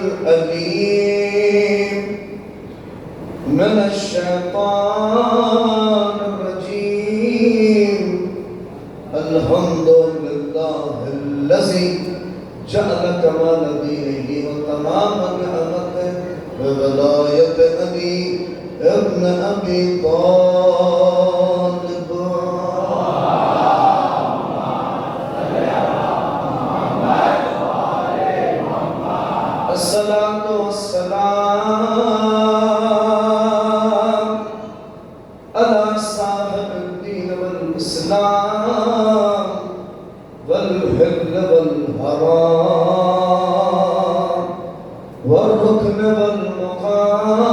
العليم من الشيطان الرجيم. الحمد لله الذي جعل كمال دينه وتمام نعمته بولاية علي ابن أبي طالب. الصلاة والسلام على صاحب الدين والإسلام والحل والحرام والركن والمقام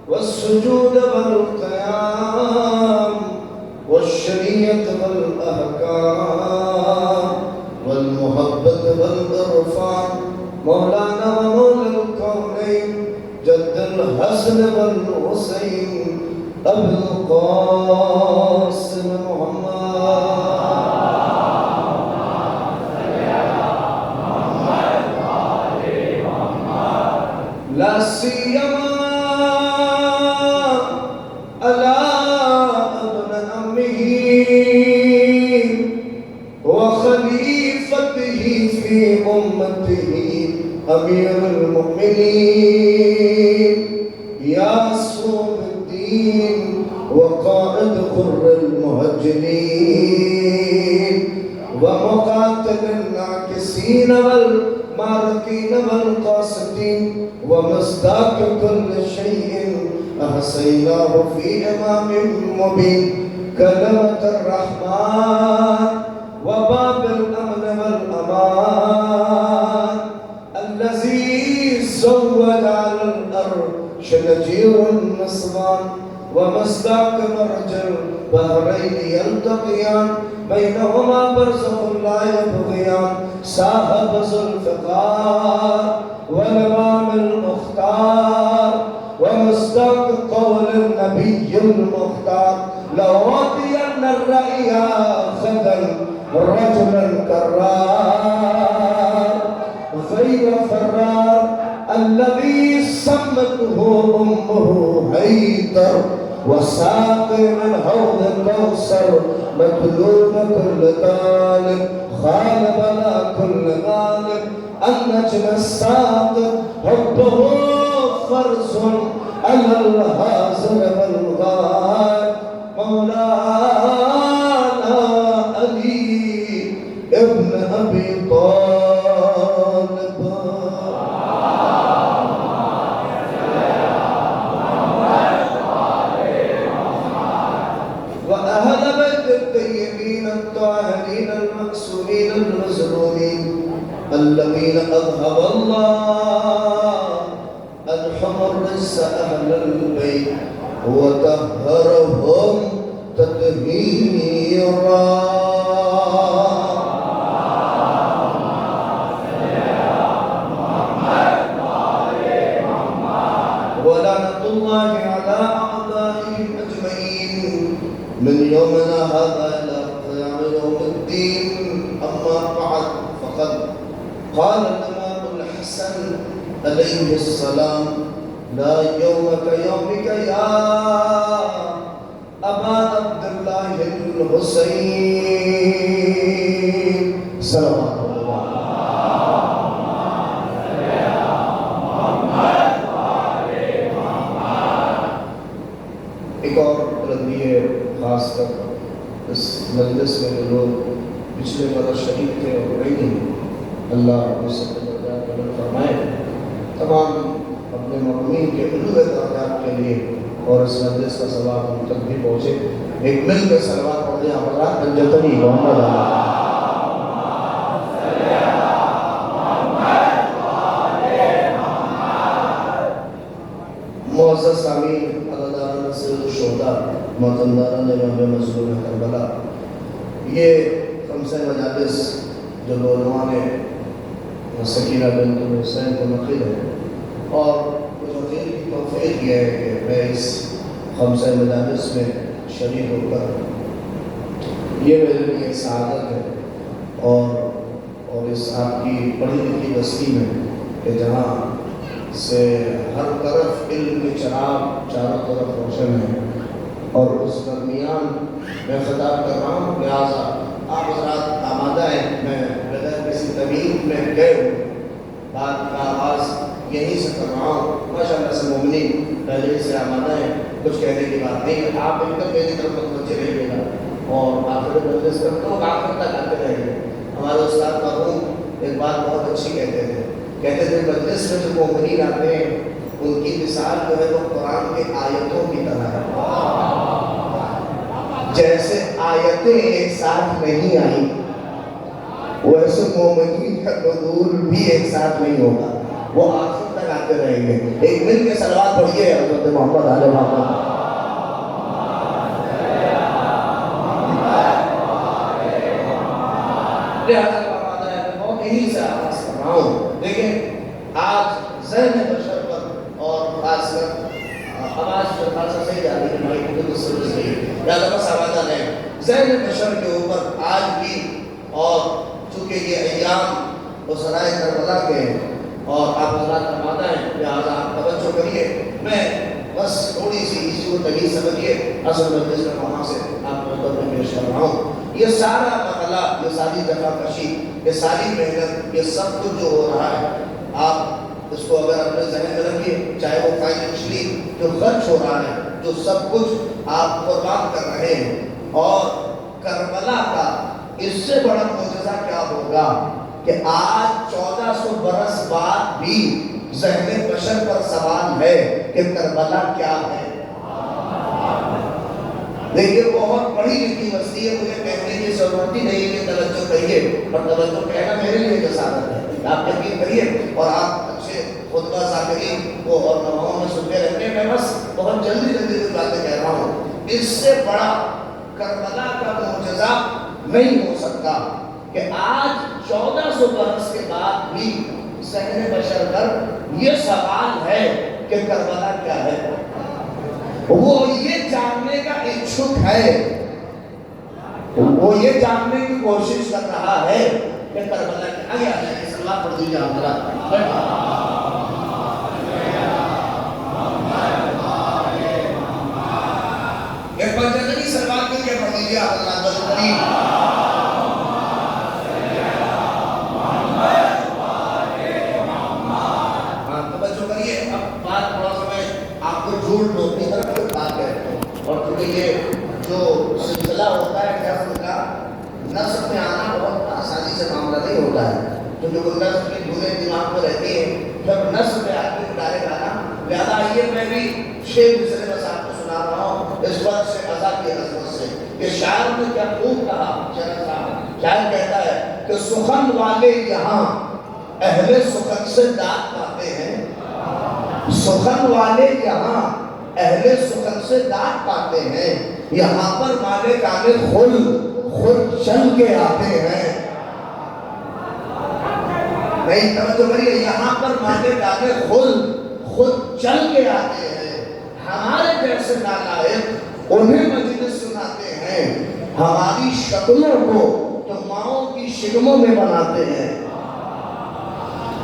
والسجود والقيام والشريعة والأحكام والمحبة والإرفان مولانا ومولى الكونين جد الحسن والحسين أبي القاسم محمد. لا سيما على ابن عمه وخليفته في أمته أمير المؤمنين ياسوم الدين وقائد غر المهجرين ومقاتل الناكسين والمارقين والقاسدين ومصداق كل شيء أحصيناه في إمام مبين. كلمة الرحمن وباب الأمن والأمان الذي زوج على الأرض شنجير النصبان ومصداق مرج البحرين يلتقيان بينهما برزخ لا يبغيان. صاحب ذو الفقار والإمام المختار ومصداق قول النبي المختار. لأعطين الرأي غدا رجلا كرار غير فرار الذي سمته أمه حيدر وساق من حوض الكوثر مطلوب كل طالب غالب على كل غالب. النجم الساقط حبه فرز على الحاضر والغائب. مولانا علي ابن أبي طالب. وأهل بيت الطيبين الطاهرين المكسورين المظلومين الذين أذهب الله الحمر الرجس أهل البيت وطهرهم تطهيرا. ولعنة الله على أعدائهم أجمعين من يومنا هذا إلى قيام يوم الدين. أما بعد فقد قال الإمام الحسن عليه السلام: لا يوم كيومك يا أبا عبد الله الحسين. صلوات الله. ایک اور بلندی ہے خاص کر اس مجلس میں جو لوگ پچھلے برس شہید تھے اور گئے نہیں، اللہ اپنے سب کے درجات بلند فرمائے. تمام اپنے مرحومین کے علو درجات کے لیے اور اس مجلس کا ثواب ہم تک بھی پہنچے. ایک مل کے صلوات پڑھ دیں حضرات. حجتنی محمد معزز سامعین، عزاداران سید الشہداء، محترمداران امام مظلوم کربلا، یہ خمسہ مجالس جو بعنوان سکینہ بنت حسین کو منعقد ہے، اور مجھے کی توفیق یہ ہے کہ میں اس خمسہ مجالس میں شریک ہو کر، یہ میرے لیے ایک سعادت ہے. اور اس اس آپ کی پڑھی لکھی بستی میں کہ جہاں سے ہر طرف علم کے چراغ چاروں طرف روشن ہے، اور اس درمیان میں خطاب کر رہا ہوں، لہٰذا آپ حضرات آمادہ ہیں، میں بغیر کسی تمیز میں گئے ہوں بات کا آغاز یہیں سے کر رہا ہوں۔ ماشاء اللہ سے مومنین پہلے سے آمادہ ہیں، کچھ کہنے کی بات نہیں ہے، آپ مل کر میری طرف متوجہ رہیے گا اور آخر مجلس کر تو آخر تک آتے رہیں گے۔ ہمارے استاد مرحوم ایک بات بہت اچھی کہتے تھے مجلس میں جو مومنین آتے ہیں ان کی مثال جو ہے وہ قرآن کے آیتوں کی طرح ہے، جیسے آیتیں ایک ساتھ نہیں آئیں ویسے مومنین کا نزول بھی ایک ساتھ نہیں ہوگا، وہ آخر تک آتے رہیں گے۔ ایک مل کے صلوات پڑھیے حضرت محمد علیہ محمد۔ لہذا بہت یہی سے آغاز کر رہا ہوں، لیکن آج ذہن بشر پر اور خاص کر آواز جو خاصا صحیح جا رہی ہے ہماری خود سے صحیح لہذا بس آوازہ رہے ذہن بشر کے اوپر آج بھی، اور چونکہ یہ ایام اسرائے کربلا کے ہیں اور آپ حضرات آمادہ ہیں، لہٰذا آپ توجہ کریے، میں بس تھوڑی سی اسی کو تغیر سمجھیے، اصل مجلس میں وہاں سے آپ کو نظر میں پیش کر رہا ہوں۔ یہ سارا مرحلہ، یہ ساری جفا کشی، یہ ساری محنت، یہ سب کچھ جو ہو رہا ہے، آپ اس کو اگر اپنے ذہن میں رکھیے، چاہے وہ فائنینشلی جو خرچ ہو رہا ہے، جو سب کچھ آپ قربان کر رہے ہیں، اور کربلا کا اس سے بڑا معجزہ کیا ہوگا کہ آج 1400 برس بعد بھی ذہن بشر پر سوال ہے کہ کربلا کیا ہے۔ دیکھیے بہت بڑی لکھی بستی ہے، مجھے کہنے کی ضرورت ہی نہیں ہے کہ توجہ کریے، اور توجہ کہنا میرے لیے جسارت ہے، آپ یقین کریے، اور آپ اچھے خطبہ ذاکرین کو اور نواؤں میں سنتے رہتے ہیں، میں بس بہت جلدی کچھ باتیں کہہ رہا ہوں۔ اس سے بڑا کربلا کا معجزہ نہیں ہو سکتا کہ آج 1400 برس کے بعد بھی ذہن بشر پر یہ سوال ہے کہ کربلا کیا ہے، وہ یہ جاننے کا اچھک ہے، وہ یہ جاننے کی کوشش کر رہا ہے کہ کربلا کیا ہے۔ آگے سلوات پڑھ دیجیے آپ ایک بار جلدی سلوات کے لیے پڑھ دیجیے آپ جھوٹ لوگوں کی طرف بات ہے، اور کیونکہ یہ جو سلسلہ ہوتا ہے نسل کا، نسل میں آنا بہت آسانی سے معاملہ نہیں ہوتا ہے، کیونکہ وہ نسل کی دھولیں دماغ میں رہتی ہیں، جب نسل میں آدمی ڈالے گانا، لہٰذا آئیے میں بھی 6 مصرے بس آپ کو سنا رہا ہوں اس وقت سے ازا کی عظمت سے۔ کہ شاعر نے کیا خوب کہا، شاعر کہتا ہے کہ سخن والے یہاں اہل سخن سے داد پاتے ہیں، سخن والے یہاں اہل سخن سے داد پاتے ہیں، یہاں پر مالک عامل خود چل کے آتے ہیں۔ نہیں توجہ کریے، یہاں پر مالک عامل خود چل کے آتے ہیں، ہمارے جیسے نالائق انہیں مجلس سناتے ہیں، ہماری شکلوں کو جو ماؤں کی شکموں میں بناتے ہیں،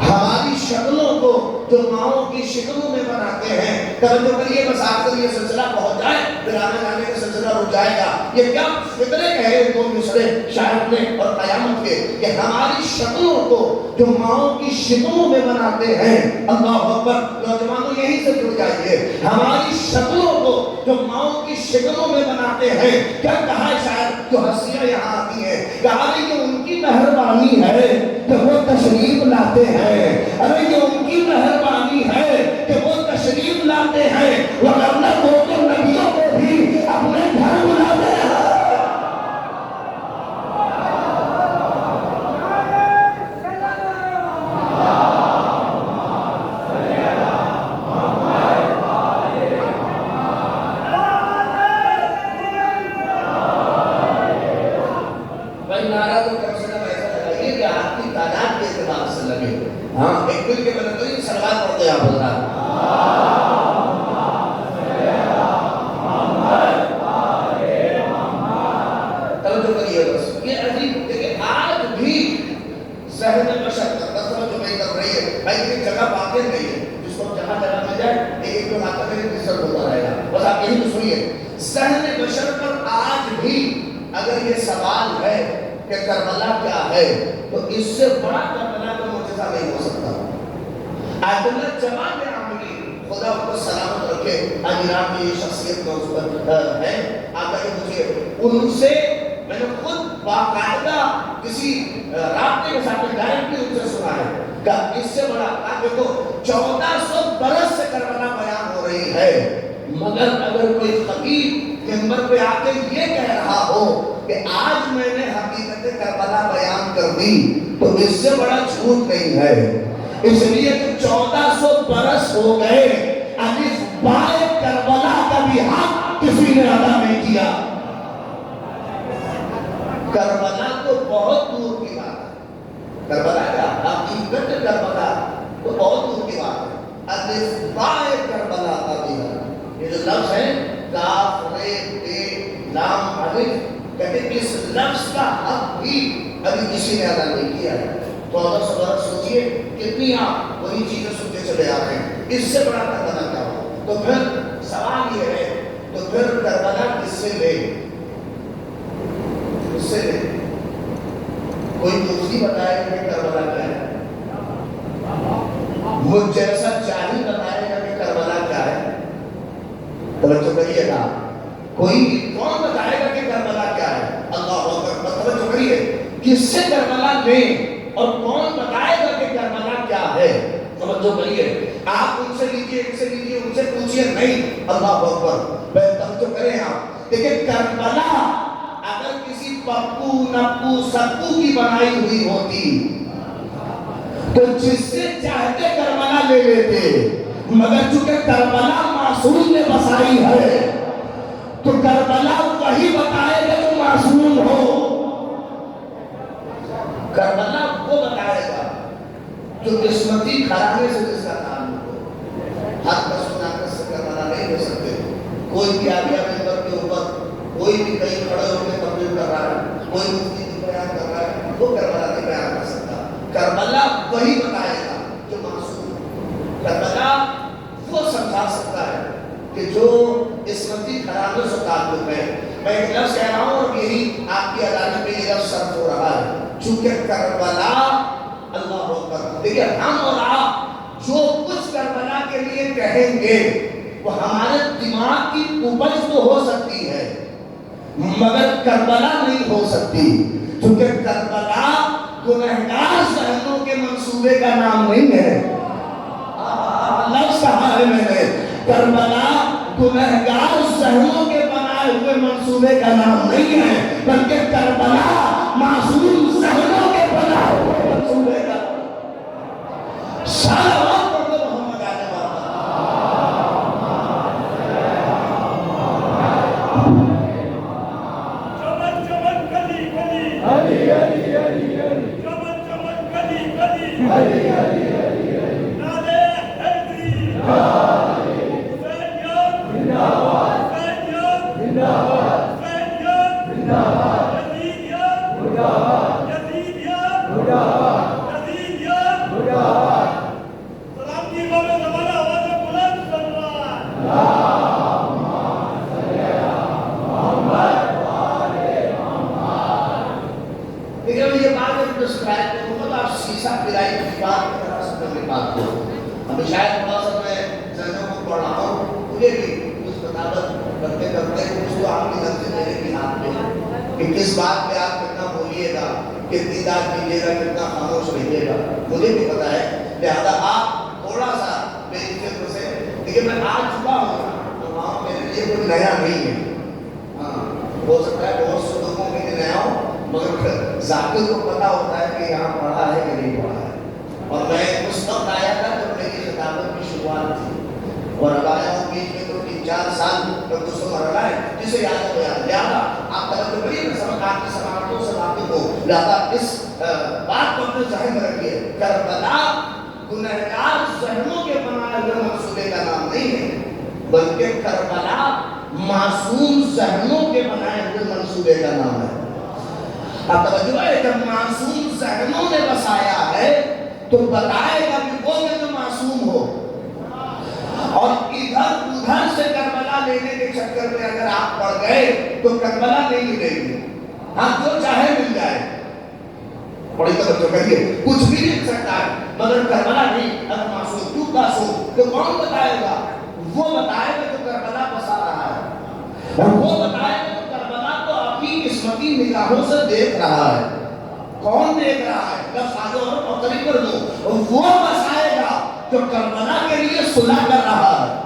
ہماری شکلوں کو جو ماؤں کی شکلوں میں بناتے ہیں۔ توجہ کریے، بس آخر یہ سلسلہ پہنچ جائے پھر آنے جانے کا سلسلہ رک جائے گا۔ یہ کیا فکرے کہے دو مصرے شاعر نے اور قیامت کے، کہ ہماری شکلوں کو جو ماؤں کی شکلوں میں بناتے ہیں۔ اللہ اکبر، نوجوانوں یہیں سے جڑ جائیے، ہماری شکلوں کو جو ماؤں کی شکلوں میں بناتے ہیں۔ کیا کہا ہے شاعر؟ جو ہنسیاں یہاں آتی ہیں، کہا کہ ان کی مہربانی ہے کہ وہ تشریف لاتے ہیں، ارے یہ ان کی مہربانی ہے کہ وہ تشریف لاتے ہیں، ورنہ وہ تو نبیوں کو بھی اپنے گھر بلاتے ہیں۔ بھائی نعرہ تو کم سے کم ایسا لگائیے کہ آپ کی تعداد کے اعتبار سے لگے۔ ہاں ایک مل کے بلندی سلوات پڑھتے ہیں آپ حضرات۔ توجہ کریے بس، یہ عجیب ہے کہ آج بھی ذہن بھائی یہ جگہ واقع نہیں ہے جس کو جہاں جگہ مل جائے ایک علاقہ میں ڈسٹرب ہوتا رہے گا. بس آپ یہی تو سنیے ذہن بشر پر آج بھی اگر یہ سوال ہے کہ کربلا کیا ہے تو اس سے بڑا کربلا کا معجزہ نہیں ہو سکتا. آیت اللہ جواب عاملی خدا کو سلامت رکھے ایران کی شخصیت موجود ہے. آپ کہ مجھے ان سے میں نے خود باقاعدہ کسی رابطے کے ساتھ ڈائریکٹلی ان سے سنا ہے کہ اس سے بڑا دیکھو 1400 برس سے کربلا بیان ہو رہی ہے مگر اگر کوئی خطیب منبر پہ آ کے یہ کہہ رہا ہو کہ آج میں نے حقیقت کربلا بیان کر دی تو اس سے بڑا جھوٹ نہیں ہے. اس لیے کہ 1400 برس ہو گئے الف بائے کربلا کا بھی حق کسی نے ادا نہیں کیا. کربلا تو بہت دور کی بات ہے. کربلا کا حقیقت کربلا تو بہت دور کی بات ہے. الف بائے کربلا کا بھی حق یہ جو لفظ ہے کاف رے تے لام الف کہتے ہیں اس لفظ کا حق بھی ابھی کسی نے ادا نہیں کیا ہے. 1400 برس سوچئے کتنی آپ وہی چیزیں سنتے چلے آ رہے ہیں. اس سے بڑا کربلا کیا ہو. تو پھر سوال یہ ہے تو پھر کربلا کس سے لے اس سے لے کوئی دوسری بتائے کہ کربلا کیا ہے. مجھ جیسا جاہل بتائے گا کہ کربلا کیا ہے. توجہ کریے گا کوئی کون بتائے گا کہ کربلا کیا ہے. اللہ اکبر. توجہ کریے کس سے کربلا لے اور کون بتائے گا کہ کربلا کیا ہے. توجہ کریے آپ ان سے لیجئے ان سے پوچھئے نہیں. اللہ اکبر. توجہ کریں آپ دیکھیں کربلا اگر کسی پپو نپو سپو کی بنائی ہوئی ہوتی تو جس سے چاہتے کربلا لے لیتے مگر چونکہ کربلا معصوم نے بسائی ہے تو کربلا وہی بتائے گا جو معصوم ہو. کربلا وہ بتائے گا جو قسمتی گھرانے سے جس کا تعلق ہو. ہر کس مناقص سے کربلا نہیں ہو سکتے. کوئی بھی آگیا ممبر کے اوپر کوئی بھی کہیں کھڑے ہو کے تقریر کر رہا ہے کوئی مفتی کی بیان کر رہا ہے وہ کربلا نہیں بیان کر سکتا. کربلا وہی بتائے گا جو معصوم. کربلا وہ سمجھا سکتا ہے کہ جو قسمتی گھرانوں سے تعلق ہے. میں ایک لفظ کہہ رہا ہوں اور یہی آپ کی عدالت میں یہ لفظ صرف ہو رہا ہے چونکہ کربلا اللہ اکبر. دیکھیے ہم اور آپ جو کچھ کربلا کے لیے کہیں گے وہ ہمارے دماغ کی اپج تو ہو سکتی ہے مگر کربلا نہیں ہو سکتی کیونکہ کربلا گنہگار ذہنوں کے منصوبے کا نام نہیں ہے. لفظ کہا ہے میں نے کربلا گنہگار ذہنوں کے بنائے ہوئے منصوبے کا نام نہیں ہے بلکہ کربلا معصوم ذہنوں کے بنائے ہوئے منصوبے کا سارا وقت محمد آنے والا. چمن چمن کلی کلی علی علی علی علی چمن چمن کلی کلی علی علی علی نالے حیدری حسین یاد زندہ باد حسین یاد زندہ باد حسین یاد زندہ باد یزید یاد زندہ باد یزید یاد زندہ باد یزید یاد زندہ باد سلامتی بابے زمانہ آواز بلند صلی اللہ لیکن یہ بات ہے ڈسکرائب کروں مطلب آپ سیسا پلائی کی بات کی طرح سے میں بات کروں. اب شاید تھوڑا سا میں ذہنوں کو پڑھ رہا ہوں مجھے بھی کچھ بتاوت کرتے کرتے کچھ تو آپ کی طرف سے میرے بھی ہاتھ میں کہ کس بات پہ آپ کتنا بولیے گا کتنی داد کیجیے گا کتنا خاموش رہیے گا مجھے بھی پتا ہے. لہٰذا آپ تھوڑا سا میری فکر سے دیکھیے میں آ چکا ہوں تو وہاں میرے لیے کوئی نیا نہیں ہے. ہاں ہو سکتا ہے بہت سے لوگوں کے لیے نیا ہو مگر ذاکر کو پتا ہوتا ہے کہ یہاں پڑھا ہے کہ نہیں پڑھا ہے. اور میں اس وقت آیا تھا جب میری خطابت کی شروعات تھی اور اب آیا ہوں بیچ میں تو 3-4 سال تک دوسرا مرحلہ ہے جسے یاد ہو یاد. لہٰذا آپ توجہ کریے میں سمجھ آپ کی سماعتوں سے واقف ہوں. لہٰذا اس بات کو اپنے ذہن میں رکھیے کربلا گنہگار ذہنوں کے بنائے ہوئے منصوبے کا نام نہیں ہے بلکہ کربلا معصوم ذہنوں کے بنائے ہوئے منصوبے کا نام ہے. اب توجہ ہے جب معصوم ذہنوں نے بسایا ہے تو بتائے گا کہ وہ میں تو معصوم ہو، اور ادھر ادھر سے کربلا لینے کے چکر میں اگر آپ پڑ گئے تو کربلا نہیں ملے گی، ہاں جو چاہے مل جائے، بڑی توجہ کریے، کچھ بھی مل سکتا ہے مگر کربلا نہیں۔ اگر معصوم کیوں معصوم؟ تو کون بتائے گا؟ وہ بتائے گا جو کربلا بسا رہا ہے، اور وہ بتائے گا جو کربلا کو اپنی قسمتی نگاہوں سے دیکھ رہا ہے۔ کون دیکھ رہا ہے؟ لفظ آگے اور مختلف کر دو، وہ بسائے گا جو کربلا کے لیے صلح کر رہا ہے۔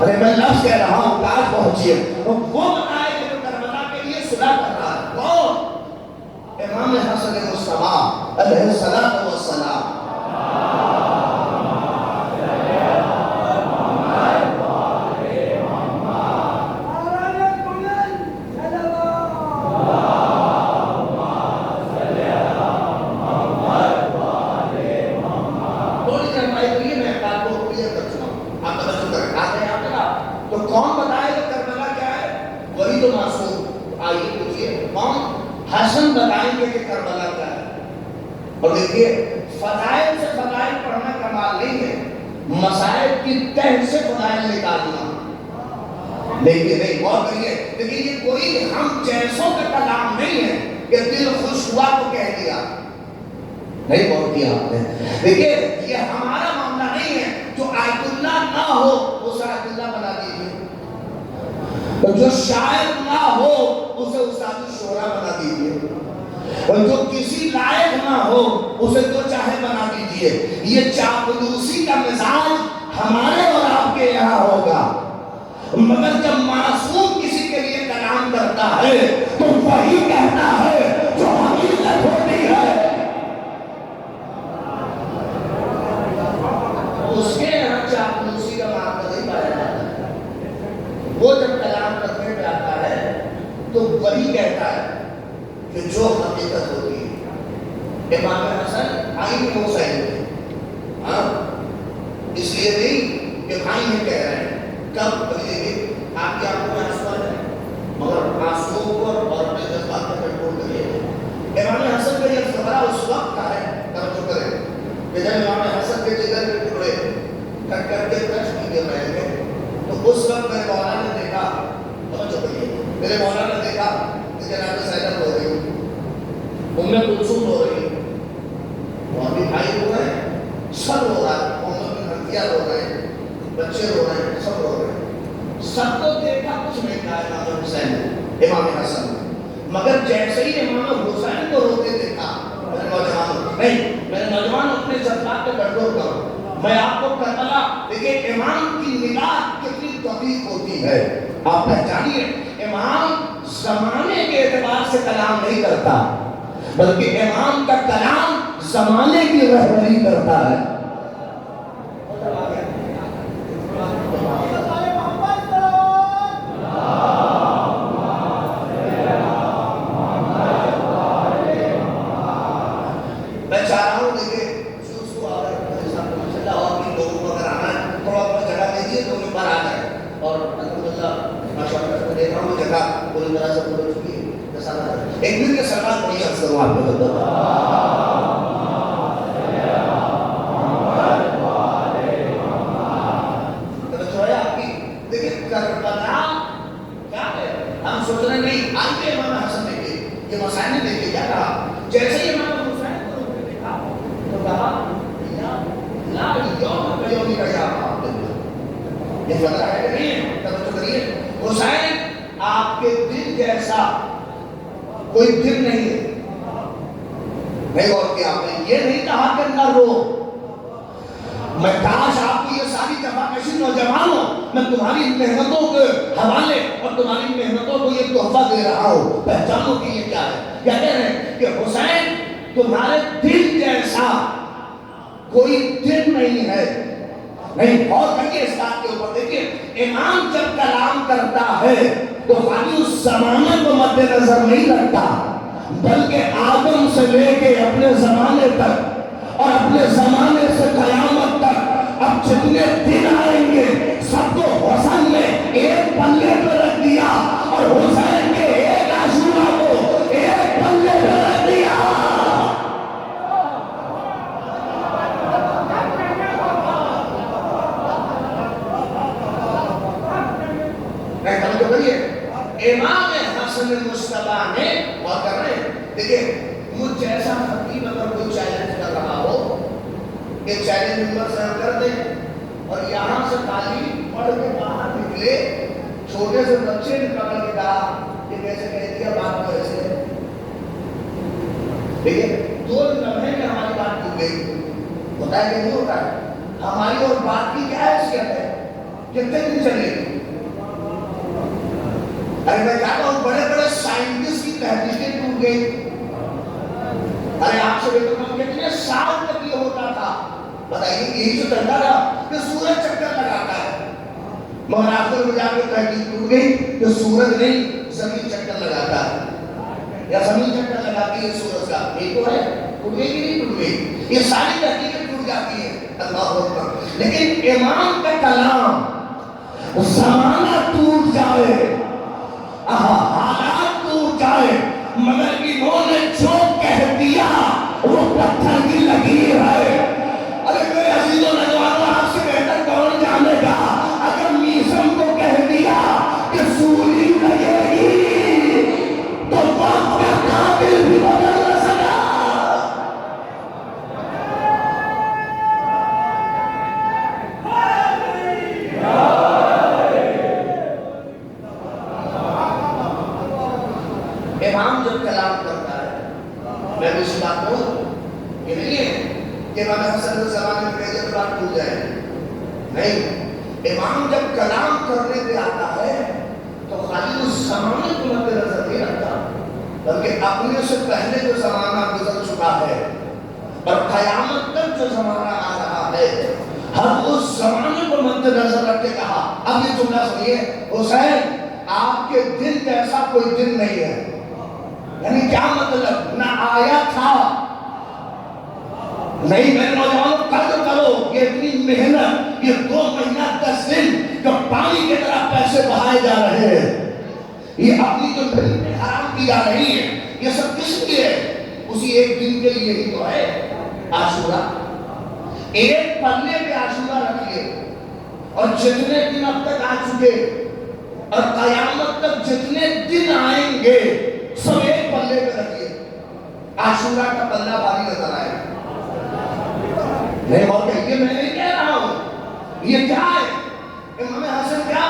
ارے میں لفظ کہہ رہا ہوں، کاش پہنچیے، وہ بتائے گا جو کربلا کے لیے صلح کر رہا ہے۔ کون؟ امام حسن مصطفیٰ علیہ الصلوۃ والسلام۔ تو کون بتائے گا کربلا کیا ہے؟ وہی تو معصوم۔ آئیے پوچھئے کون؟ حسن بتائیں گے کہ کربلا کیا ہے۔ اور دیکھیے فضائل سے فضائل پڑھنا کمال نہیں ہے، مسائل کی تہ سے فضائل نکالنا لیکن نہیں۔ غور کریے، لیکن یہ کوئی ہم جیسوں کا کلام نہیں ہے کہ دل خوش ہوا تو کہہ دیا، نہیں غور کیا آپ نے۔ دیکھیے یہ ہمارا معاملہ نہیں ہے، جو آیت اللہ نہ ہو اسے آیت اللہ بنا دیجیے، اور جو شاعر نہ ہو اسے استاد الشعراء بنا دیجیے، اور جو کسی لائق نہ ہو اسے جو چاہے بنا دیجیے۔ یہ چاپلوسی کا مزاج ہمارے اور آپ کے یہاں ہوگا، مگر جب معصوم کسی کے لیے کلام کرتا ہے تو وہی کہتا ہے جو حقیقت ہوتی ہے۔ اس کے یہاں چاپلوسی کا معاملہ نہیں پایا جاتا ہے۔ وہ جب کلام کرنے پہ آتا ہے تو وہی کہتا ہے کہ جو حقیقت ہوتی ہے۔ امام حسن آئی حسین تھے، ہاں اس لیے نہیں کہ بھائی ہیں کہہ رہے ہیں، کب کریے آپ کی آنکھوں میں آنسو ہے مگر آنسو کو اور اپنے جذبات پر کنٹرول کریے۔ امام حسن کا یہ خبرہ اس وقت کا ہے، توجہ کریں، کہ جب امام حسن کے جگر کے ٹکڑے کٹ کر کے کش کی گر رہے تھے تو اس وقت میرے مولا نے دیکھا، توجہ کریے، میرے مولا نے دیکھا کہ جناب زینب ہو رہی، کلثوم ہو رہی، اور بھی بھائی ہو رہے ہیں، سب ہو رہا ہے، محمد بن حنفیہ رو رہے ہیں، بچے رو رہے ہیں، سب رو رہے ہیں، سب کو دیکھا، کچھ نہیں کہا امام حسین امام حسن، مگر جیسے ہی امام حسین کو روتے دیکھا، میرے نوجوان اپنے جذبات پہ کنٹرول کرو، میں آپ کو کربلا، دیکھیں امام کی نگاہ کتنی دقیق ہوتی ہے، آپ پہچانیے، امام زمانے کے اعتبار سے کلام نہیں کرتا بلکہ امام کا کلام زمانے کی رہبری کرتا ہے۔ میں چاہ رہا ہوں دیکھیں لوگوں کو اگر آنا ہے تھوڑا اپنا جگہ دیجیے تو اوپر آ جائے، اور الحمدللہ ماشاء اللہ دیکھ رہا ہوں جگہ پوری طرح سے پورے چکی ہے۔ ایک دن کے سرکار بڑی عرض کروں آپ کو کربلا کیا ہے؟ ہم سوچ رہے نہیں، آئیے امام حسن دیکھے، یہ مسائل دیکھے، کیا کہا؟ جیسے ہی امام حسین کو دیکھا تو کہا لا یوم بیومی کا یا یہ فضا ہے کہ نہیں ہے؟ توجہ کریے، حسین آپ کے دل جیسا کوئی دل نہیں ہے، نہیں غور کیا آپ نے، یہ نہیں کہا کہ نہ رو، میں کاش آپ کو یہ ساری جفاکشی نوجوانوں میں تمہاری محنتوں کے حوالے اور تمہاری محنتوں کو یہ تحفہ دے رہا ہوں، پہچانو کہ یہ کیا ہے۔ کیا کہہ رہے ہیں کہ حسین تمہارے دل جیسا کوئی دل نہیں ہے، نہیں غور کریے اس بات کے اوپر۔ دیکھیے امام جب کلام کرتا ہے تو خالی اس زمانے کو مد نظر نہیں رکھتا بلکہ آدم سے لے کے اپنے زمانے تک اور اپنے زمانے سے قیامت تک اب جتنے دن آئیں گے سب کو حسن نے ایک پلے پہ رکھ دیا اور حسین کے ایک عاشورہ کو ایک پلے پہ رکھ دیا۔ حسن مصطفیٰ نے اور کر رہے ہیں. دیکھیں مجھ جیسا خطیب اگر کوئی چیلنج کر رہا ہو کہ چیلنج نمبر سے ہم کر دیں اور یہاں سے تعلیم پڑھ کے باہر نکلے, چھوٹے سے بچے نے پکڑ کے کہا یہ کیسے کہہ دیا بات کو ایسے, ٹھیک ہے 2 لمحے میں ہماری بات ٹوٹ گئی. ہوتا ہے کہ نہیں ہوتا ہے؟ ہماری اور بات کی کیا حیثیت ہے, کتنے دن چلے گی؟ ارے میں کہتا ہوں بڑے بڑے سائنٹسٹ کی تحقیقیں ٹوٹ گئی. ارے آپ سے بہتر ہم کتنے سال تک یہ ہوتا تھا, بتائیے یہی جو چلتا رہا کہ سورج چکر لگاتا ہے, مگر آخر میں جا کے تحقیق ٹوٹ گئی کہ سورج نہیں زمین چکر لگاتا ہے, یا زمین چکر لگاتی ہے سورج کا. یہ تو ہے, ٹوٹ گئی کہ نہیں ٹوٹ گئی؟ یہ ساری تحقیقیں ٹوٹ جاتی ہیں. اللہ اکبر. لیکن امام کا کلام زمانہ ٹوٹ جائے, حالات ٹوٹ جائے, مگر انہوں نے جو کہہ دیا وہ پتھر کی لکیر ہے. ارے میرے عزیزوں نوجوانوں, آپ سے بہتر کون جانے گا اگر میزم کو کہہ دیا کہ سولی لگے گی تو وقت کا قابل بھی بدل نہ سکا. امام جب کلام کرتا ہے, میں بھی اس بات کو یہ نہیں ہے کہ امام حسن کے زمانے میں کہتے بات ٹوٹ جائے, نہیں. امام جب کلام کرنے پہ آتا ہے تو خالی اس زمانے کو مد نظر نہیں رکھتا, بلکہ اپنے سے پہلے جو زمانہ گزر چکا ہے اور قیامت تک جو زمانہ آ رہا ہے, ہر اس زمانے کو مد نظر رکھ کے کہا. اب یہ جملہ سنیے, حسین آپ کے دن جیسا کوئی دن نہیں ہے. یعنی کیا مطلب؟ نہ آیا تھا, نہیں میرے نوجوانوں قدر کرو, یہ اتنی محنت, یہ 2 مہینہ 10 دن جو پانی کی طرح پیسے بہائے جا رہے ہیں, یہ اپنی جو محنت حرام کی جا رہی ہے, یہ سب کس لیے ہے؟ اسی ایک دن کے لیے ہی تو ہے عاشورہ. ایک پلے پہ عاشورہ رکھیے اور جتنے دن اب تک آ چکے اور قیامت تک جتنے دن آئیں گے سب ایک پلے پہ رکھیے. عاشورہ کا پلہ بھاری نظر آئے. نہیں اور کہیے میں نہیں کہہ رہا ہوں, یہ کیا ہے امام حسن کیا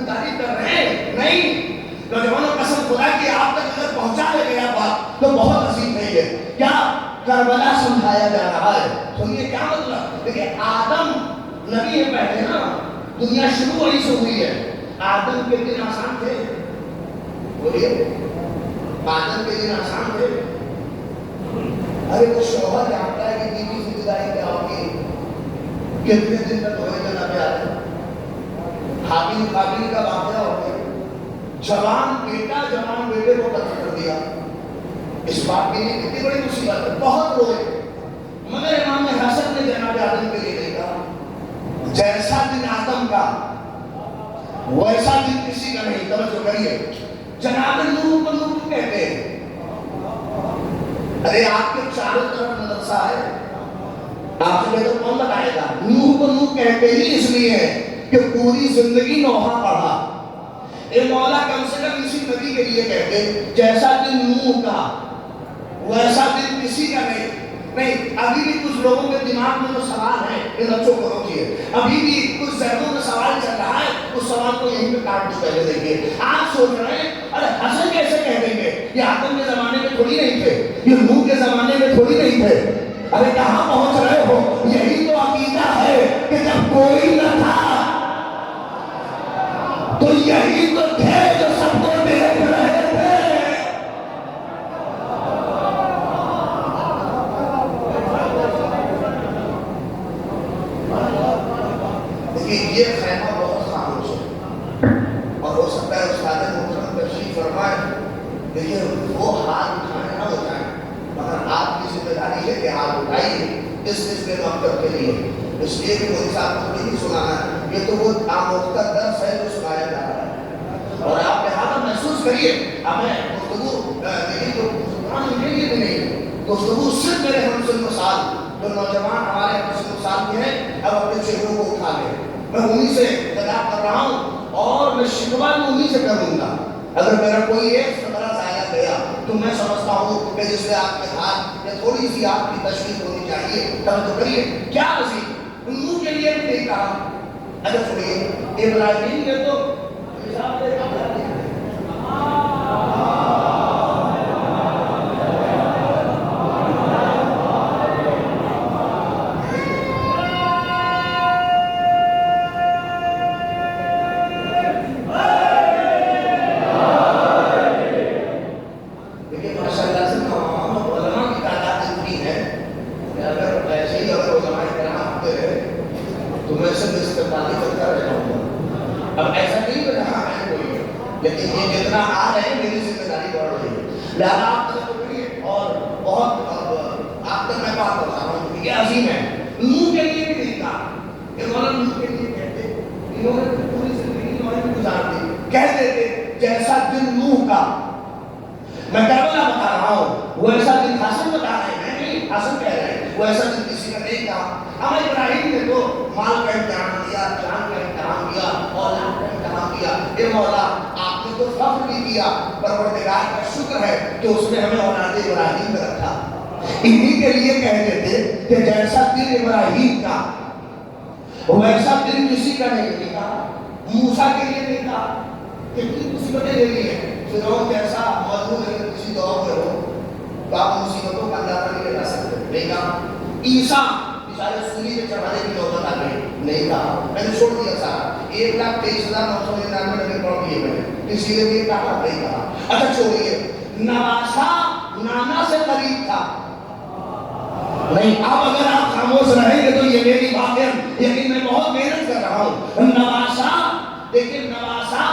تعریف کر رہے ہیں؟ نہیں. نوجوانوں قسم خدا کی آپ تک اگر پہنچا لے گیا بات تو بہت عظیم نہیں ہے. کیا کربلا سمجھایا جا رہا ہے؟ سنیے کیا مطلب. دیکھیے آدم نبی ہے پہلے نا, دنیا شروع وہیں سے ہوئی ہے. آدم کے دن آسان تھے, بولیے آدم کے دن آسان تھے. ارے وہ شوہر جانتا ہے کہ بیوی کی جدائی کیا ہوگی, کتنے دن تک ہوئے جانا پہ آتے. حابیل قابیل کا واقعہ ہو گیا, جوان بیٹا جوان بیٹے کو قتل کر دیا. اس بات کے لیے کتنی بڑی مصیبت ہے, بہت روئے. مگر امام حسن نے جناب آدم کے لیے نہیں کہا جیسا دن آدم کا ویسا دن کسی کا نہیں. توجہ کریے, جناب نوح کو نوح کہتے ہیں. ارے آپ کے چاروں طرف مدرسہ ہے, آپ سے بہتر کون بتائے گا؟ نوح کو نوح کہتے ہی اس لیے کہ پوری زندگی نوحہ پڑھا. اے مولا کم سے کم اسی نبی کے لیے کہتے جیسا دن نوح کا ویسا دن کسی کا نہیں. نہیں, ابھی بھی کچھ لوگوں کے دماغ میں جو سوال ہے ان بچوں کو روکیے. ابھی بھی کچھ ذہنوں میں سوال چل رہا ہے, اس سوال کو یہیں پہ کاٹ کے پہلے دیکھیے. آپ سوچ رہے ہیں ارے حسن کیسے کہہ دیں گے, یہ آدم کے زمانے میں تھوڑی نہیں تھے, یہ نوح کے زمانے میں تھوڑی نہیں تھے. ارے کہاں پہنچ رہے ہو؟ یہی تو عقیدہ ہے کہ جب کوئی نہ تھا تو یہی تو تھے جو سب کو دیکھ رہے تھے. یہ خیمہ بہت خاموش ہے اور ہو سکتا ہے استاد محترم تشریف فرمائے. دیکھیے وہ ہاتھ اٹھائے نہ اٹھائیں, مگر آپ کی ذمہ داری ہے کہ ہاتھ اٹھائیے اس نسبے مکتب کے لیے. اس لیے کہ مجھے صاحب کو نہیں سنانا ہے, یہ تو وہ آموختہ درس ہے جو سنایا جا رہا ہے اور آپ لہٰذا محسوس کریے. ہمیں گفتگو نہیں تو قرآن کے لیے بھی نہیں, گفتگو صرف میرے ہمسن مثال جو نوجوان ہمارے ہمسن مثال کے ہیں اب اپنے چہروں کو اٹھا لیں. میں انہی سے خطاب کر رہا ہوں اور میں شکوہ بھی انہی سے کروں گا. اگر میرا کوئی ایک خطرہ ضائع گیا تو میں سمجھتا ہوں کہ جس میں آپ کے ہاتھ یا تھوڑی سی آپ کی تشویش ہونی چاہیے، توجہ کریے کیا وسیع نوح کے لیے بھی نہیں کہا. اگر سنیے ابراہیم نے تو لیکن یہ جتنا آ رہے ہیں میری ذمہ داری بڑھ رہی ہے. لہٰذا آپ کو کریے اور بہت آپ تک میں بات بتا رہا ہوں یہ عظیم ہے. نوح کے لیے بھی نہیں کہا، انہوں نے نوح کے لیے کہتے انہوں نے پوری زندگی انہوں نے گزار دی. کہہ دیتے جیسا دن نوح کا، میں کربلا بتا رہا ہوں، وہ ایسا دن حسن بتا رہے ہیں، نہیں حسن کہہ رہے ہیں، وہ ایسا دن کسی کا نہیں کہا. ہم ابراہیم نے تو مال کا امتحان دیا، جان کا امتحان دیا، اولاد کا امتحان دیا. اے مولا آپ نے تو فخر بھی کیا، پروردگار کا شکر ہے کہ اس نے ہمیں اولاد ابراہیم میں رکھا. انہی کے لیے کہہ دیتے کہ جیسا دن ابراہیم کا ویسا دن کسی کا نہیں کہا. موسیٰ کے لیے نہیں کہا. کتنی مصیبتیں لے لی ہیں. فرعون جیسا مظلوم اگر کسی دور میں ہو تو آپ مصیبتوں کا اندازہ نہیں لگا سکتے. نہیں کہا. عیسیٰ بیچارے سولی میں چڑھانے کی نوبت آ گئی، نہیں کہا. میں نے چھوڑ دیا سارا 1,23,999 نبی پڑھ دیے میں نے، کسی نے بھی کہا نہیں کہا. اچھا چھوڑیے، نواسا نانا سے قریب تھا نہیں. اب اگر آپ خاموش رہیں گے تو یہ میری بات ہے، لیکن میں بہت محنت کر رہا ہوں. نواسا دیکھیں، نواسا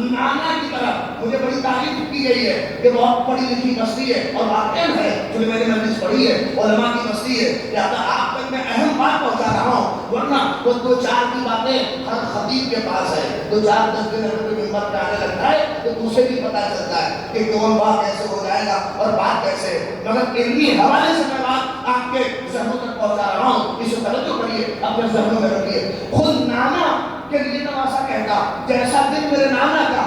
نانا کی طرف مجھے بڑی تعریف کی گئی ہے کہ بہت پڑھی لکھی بستی ہے اور واقعہ ہے جو میں نے مجلس پڑھی ہے، علماء کی بستی ہے. لہٰذا آپ تک میں اہم بات پہنچا رہا ہوں، ورنہ وہ دو چار کی باتیں ہر خطیب کے پاس ہے. 2-4-10 دن اگر کوئی ممبر پہ آنے لگتا ہے تو اسے بھی پتا چلتا ہے کہ کون بات کیسے ہو جائے گا اور بات کیسے. مگر علمی حوالے سے میں بات آپ کے ذہنوں تک پہنچا رہا ہوں، اسے توجہ کریے، اپنے ذہنوں میں رکھیے. خود نانا کے لیے نواسا کہتا جیسا دن میرے نانا کا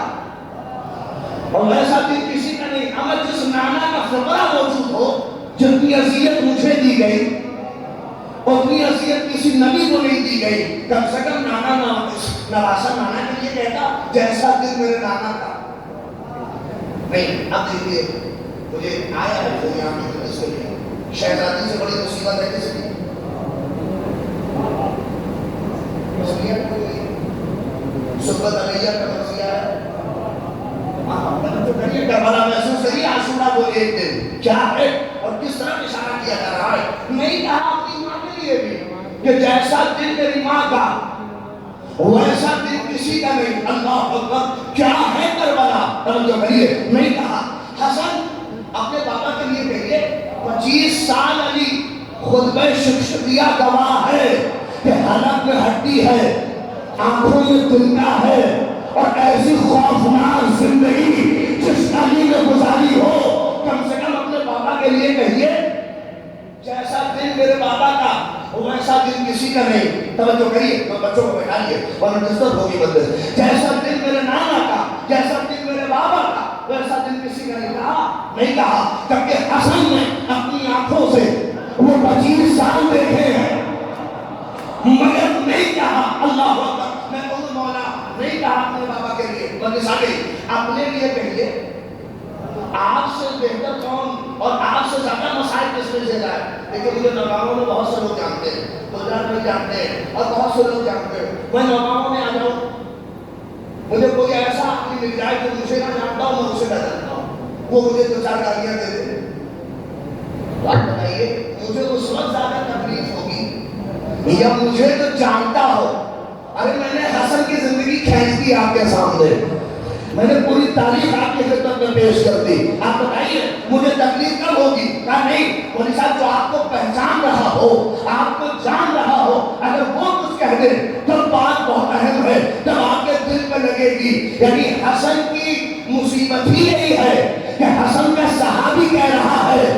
اور ویسا دن کسی کا نہیں. اگر جس نانا کا خبرہ موجود ہو، جتنی اذیت مجھے دی گئی اتنی اذیت کسی نبی کو نہیں دی گئی، کم سے کم نانا نواسا نانا کے لیے کہتا جیسا دن میرے نانا کا نہیں. اب دیکھیے مجھے آیا ہے دنیا میں اس کے لیے شہزادی سے بڑی مصیبت ہے کس کی؟ صحبت علیہ کا مرضیہ ہے. کربلا محسوس کریے عاشورہ وہ ایک دن کیا ہے اور کس طرح اشارہ کیا جا رہا ہے. نہیں کہا اپنی ماں کے لیے بھی کہ جیسا دن میری ماں کا ویسا دن کسی کا نہیں. اللہ اکبر، کیا ہے کربلا. توجہ کریے، نہیں کہا. حسن اپنے بابا کے لیے کہیے 25 سال علی خطبہ شکشتیہ گواہ ہے کہ حلق میں ہڈی ہے، آنکھوں میں دنیا ہے اور ایسی خوفناک زندگی جس علی نے گزاری ہو. کم سے کم اپنے بابا کے لیے کہیے جیسا دن میرے بابا کا ویسا دن کسی کا نہیں. توجہ کریے، بچوں کو بٹھائیے ورنہ ڈسٹرب ہوگی بندے. جیسا دن میرے نانا کا، جیسا دن میرے بابا کا ویسا دن کسی کا نہیں. کہا نہیں کہا کیونکہ حسن نے اپنی آنکھوں سے وہ 25 سال دیکھے ہیں مگر نہیں کہا. اللہ اکبر، میں کہوں مولا نہیں کہا اپنے بابا کے لیے بلکہ سارے اپنے لیے کہیے. آپ سے بہتر کون اور آپ سے زیادہ مسائل کس میں سے جائے. لیکن مجھے نوجوانوں میں بہت سے لوگ جانتے ہیں، گجرات میں جانتے ہیں اور بہت سے لوگ جانتے ہیں. میں نوجوانوں میں آ جاؤں، مجھے کوئی ایسا آدمی مل جائے جو مجھے نہ جانتا ہوں میں اسے نہ جانتا ہوں، وہ مجھے 2-4 گالیاں دے دے. آپ بتائیے مجھے اس وقت زیادہ تکلیف ہوگی یا مجھے تو جانتا ہو. ارے میں نے حسن کی زندگی کھینچ دی آپ کے سامنے، میں نے پوری تاریخ آپ کی خدمت میں پیش کر دی. آپ بتائیے مجھے تکلیف کب ہوگی؟ کہا نہیں مولی صاحب جو آپ کو پہچان رہا ہو، آپ کو جان رہا ہو، اگر وہ کچھ کہہ دے تو بات بہت اہم ہے، جب آپ کے دل پہ لگے گی. یعنی حسن کی مصیبت ہی یہی ہے کہ حسن کا صحابی کہہ رہا ہے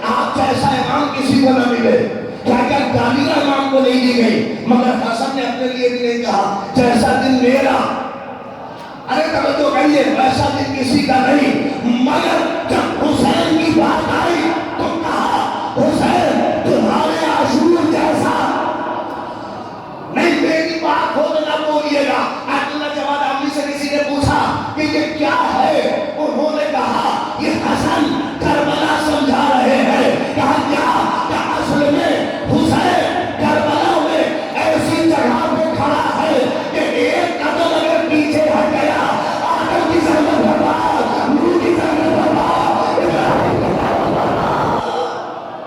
آپ جیسا امام کسی کو نہ ملے. کیا کیا گالیاں امام کو نہیں دی گئی، مگر حسن نے اپنے لیے بھی نہیں کہا جیسا دن میرا. ارے توجہ کریے، ایسا دن کسی کا نہیں، مگر جب حسین کی بات آئی تو کہا حسین تمہارے عاشور جیسا نہیں، میری بات ہو تو نہ بولیے گا۔ عبداللہ جواد عاملی سے کسی نے پوچھا کہ یہ کیا ہے، انہوں نے کہا یہ حسن کربلا سمجھا رہے ہیں۔ کہا کیا؟ کہ اصل میں حسین کربلا میں ایسی جگہ پہ کھڑا ہے کہ ایک قدم اگر پیچھے ہٹ گیا آدم کی زحمت برباد، نور کی زحمت برباد، ابراہیم کی زحمت برباد۔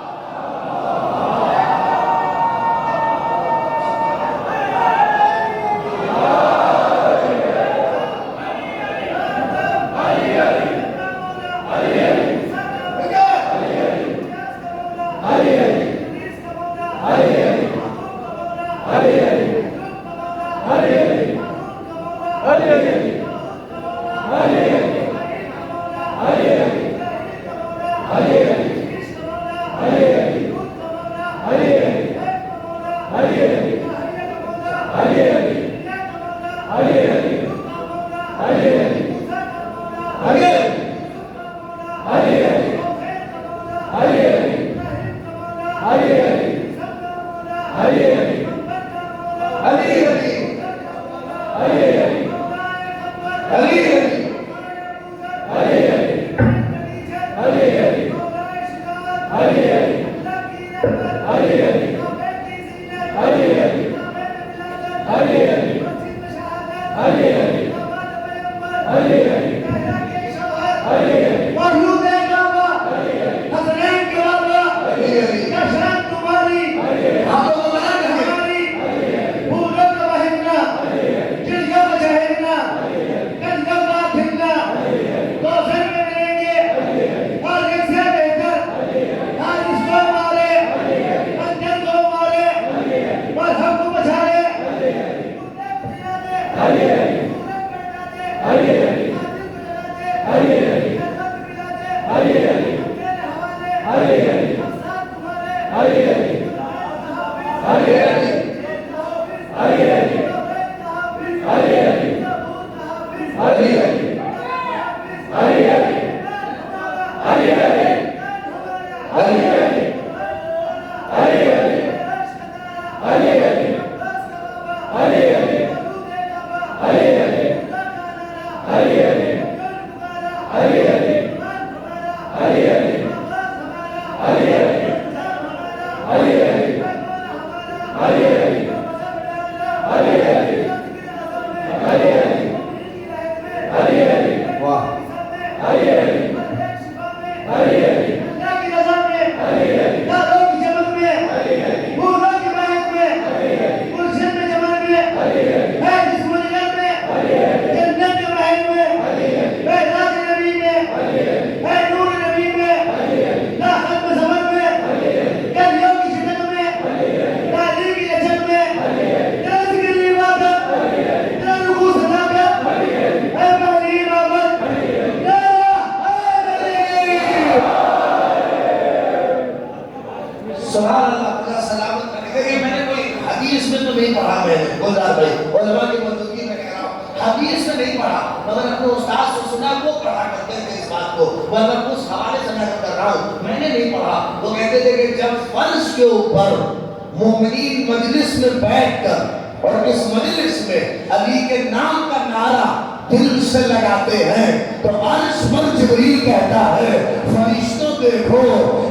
مومنین مجلس میں بیٹھ کر اور اس مجلس میں علی کے نام کا نعرہ دل سے لگاتے ہیں تو عرش پر جبریل کہتا ہے فرشتوں دیکھو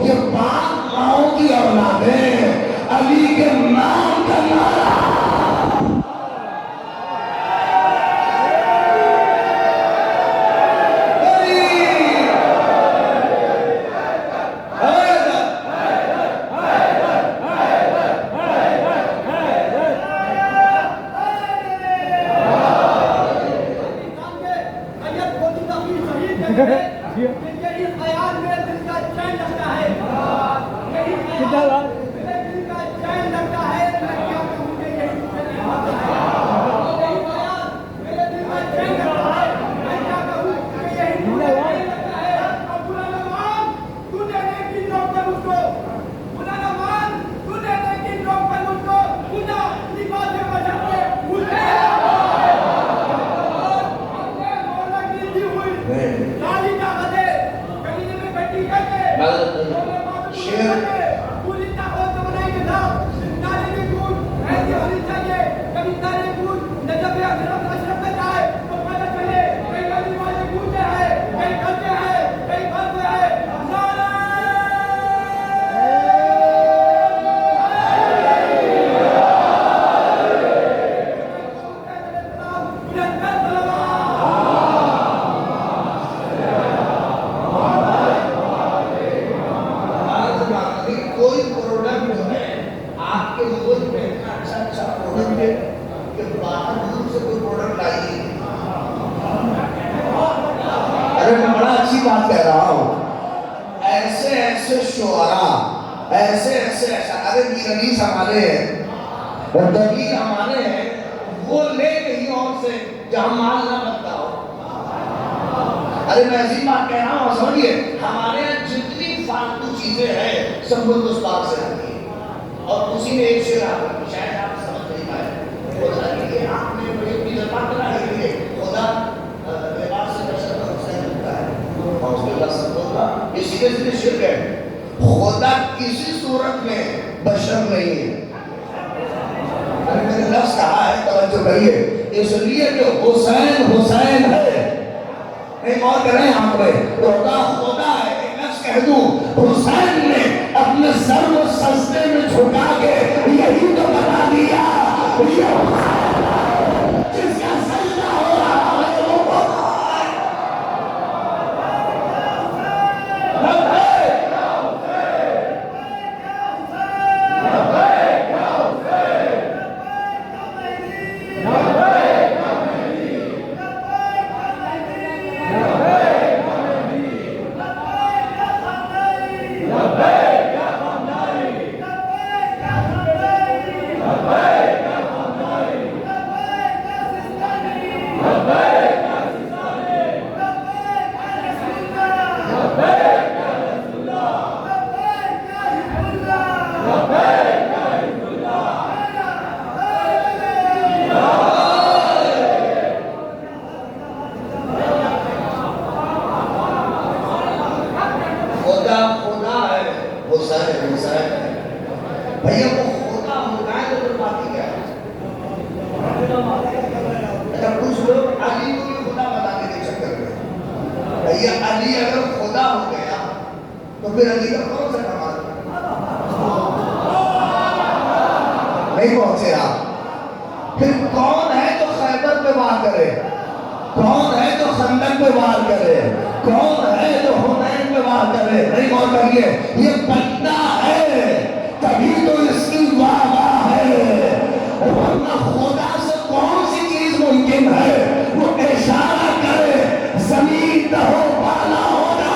یہ پاک ماؤں کی اولادیں علی کے نام کا نعرہ کتنا کہ باہر ملک سے کوئی پروڈکٹ لائیے. ارے میں بڑا اچھی بات کہہ رہا ہوں. ایسے ایسے شعراء، ایسے ایسے اشعار میر انیس ہمارے ہیں اور دلیل ہمارے ہیں، وہ لے کہیں اور سے جہاں مال نہ بنتا ہو. ارے میں ایسی بات کہہ رہا ہوں، سمجھیے ہمارے یہاں جتنی فالتو چیزیں ہیں سب بندوس پاک سے آتی ہیں. اور اسی میں ایک شعر آتا ہے، شاید آپ سمجھ نہیں پائے. خدا کی آپ نے بڑی اپنی زبان بنا لی ہے. خدا لباس سے بشر کا حسین ہوتا ہے. یہ سیدھے سیدھے شرک ہے. خدا کسی صورت میں بشر نہیں ہے. میں نے لفظ کہا ہے، توجہ کریے، اس لیے کہ حسین حسین ہے. نہیں غور کریں یہاں پہ، خدا خدا ہے. ایک لفظ کہہ دوں، حسین نے اپنے سر کو سجدے میں جھکا کے یہی تو بتا دیا یہ جس کا سجدہ ہو رہا ہے وہ خدا ہے. بھیا وہ خدا ہوتا ہے تو پھر باقی کیا ہے؟ اچھا کچھ لوگ علی کو بھی خدا بتانے کے چکر میں. بھیا علی اگر خدا ہو گیا تو پھر علی کا کون سا کمال؟ نہیں پہنچے آپ. پھر کون ہے جو خیبر پہ وار کرے؟ کون ہے جو خندق پہ وار کرے؟ کون ہے جو حنین پہ وار کرے؟ نہیں غور کریے، یہ بندہ ہے تبھی تو اس کی واہ ہے. ورنہ خدا سے کون سی چیز ممکن ہے؟ وہ اشارہ کرے زمین نہ ہو بالا ہوگا.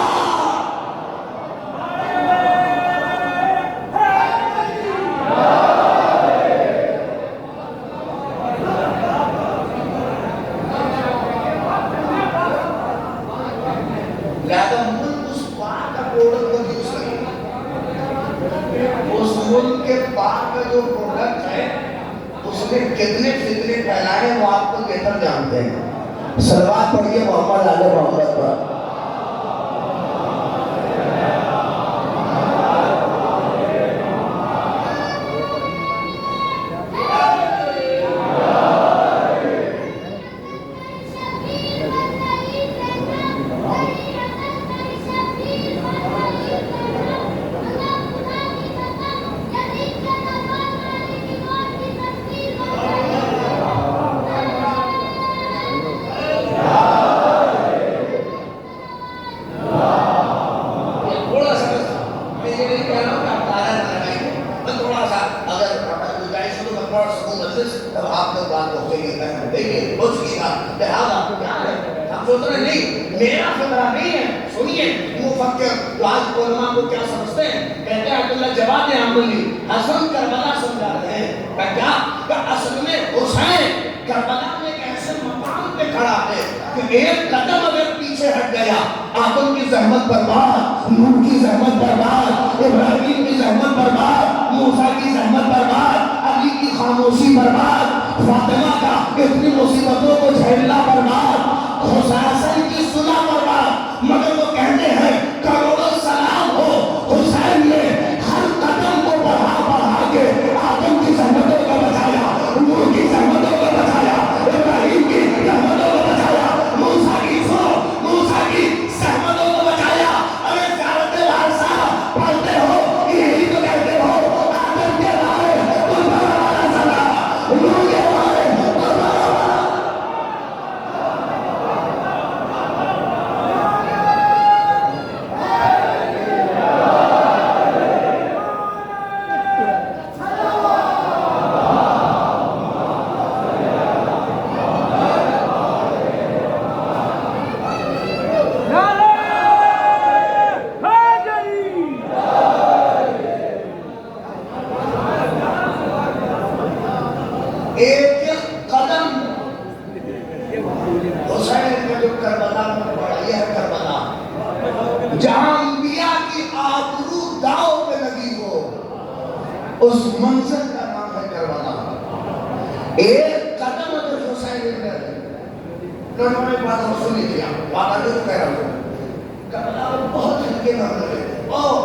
لہذا ملک اس پاک کا پروڈکٹ کو یوز کریں. اس ملک کے پاک کا جو پروڈکٹ ہے اس نے کتنے فتنے پھیلائے وہ آپ کو بہتر جانتے ہیں. صلوات پڑھیے محمد آل محمد پر. میرا فکرہ نہیں ہے. سنیے مفکر جو آج علماء کو کیا سمجھتے ہیں، کہتے ہیں عبداللہ جواد عاملی حسن کربلا سمجھا رہے ہیں. کیا کہ اصل میں حسین کربلا میں ایک ایسے مقام پہ کھڑا ہے کہ ایک قدم اگر پیچھے ہٹ گیا آدم کی زحمت برباد، نوح کی زحمت برباد، ابراہیم کی زحمت برباد، موسیٰ کی زحمت برباد، علی کی خاموشی برباد، فاطمہ کا اتنی مصیبتوں کو جھیلنا برباد، حسین کی صلح برباد. مگر وہ کہتے ہیں کروڑوں سلام ہو حسین نے ہر قدم کو بڑھا بڑھا کے آدم کی زحمتوں کو بچایا، نوح کی زحمتوں کو بچایا، ابراہیم کی زحمتوں کو بچایا، موسیٰ کی زحمتوں کو بچایا. ارے زیارت وارثہ پڑھتے ہو یہی تو کہتے ہو آدم کے بارے قربان والا سلام، نوح کے بارے قربان والا. ایک ایک قدم حسین کا جو کربلا میں پڑا، یہ کربلا جہاں انبیاء کی آبرو داؤ پہ لگی ہو، اس منظر کا نام ہے کربلا۔ ایک قدم اگر حسین نے انہوں نے بات سنی تھی، بات جو کہہ رہا ہوں، کربلا بہت ہلکے نام لے اور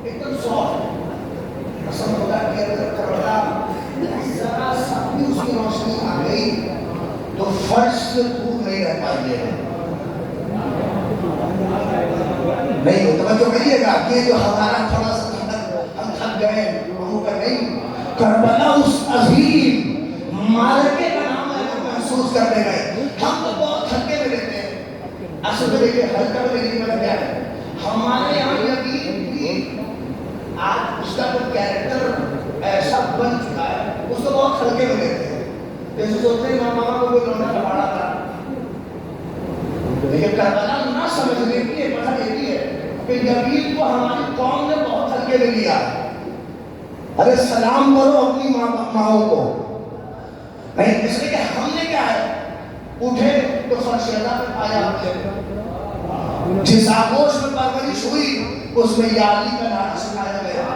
ایک دم سافٹ، قسم خدا کی اگر کربلا ذرا سا بھی اس کی روشنی آ گئی تو فرش سے دور نہیں رہ پائیے نہیں ہو۔ توجہ کریے گا، یہ جو ہمارا تھوڑا سا ہم تھک گئے ہم کا نہیں، کربلا اس عظیم معرکے کا نام ہے جو محسوس کرنے گئے۔ ہم تو بہت ہلکے میں رہتے ہیں، اصل میں دیکھیں ہلکا میں لیکن مطلب کیا ہے، ہمارے یہاں یقین بھی آج اس کا جو کیریکٹر ایسا بن چکا ہے، اس کو بہت ہلکے میں لیتے ہیں۔ جیسے سوچتے ہیں ماما کو کوئی لوٹا پڑا تھا، لیکن کربلا نہ سمجھنے کی ایک وجہ یہ بھی ہے کہ یزید کو ہماری قوم نے بہت ہلکے میں لیا۔ ارے سلام کرو اپنی ماؤں کو، نہیں اس لیے کہ ہم نے کیا ہے اٹھے تو فرشیدہ میں پایا ہوتے، جس آگوش میں پرورش ہوئی اس میں یا علی کا نعرہ سنایا گیا،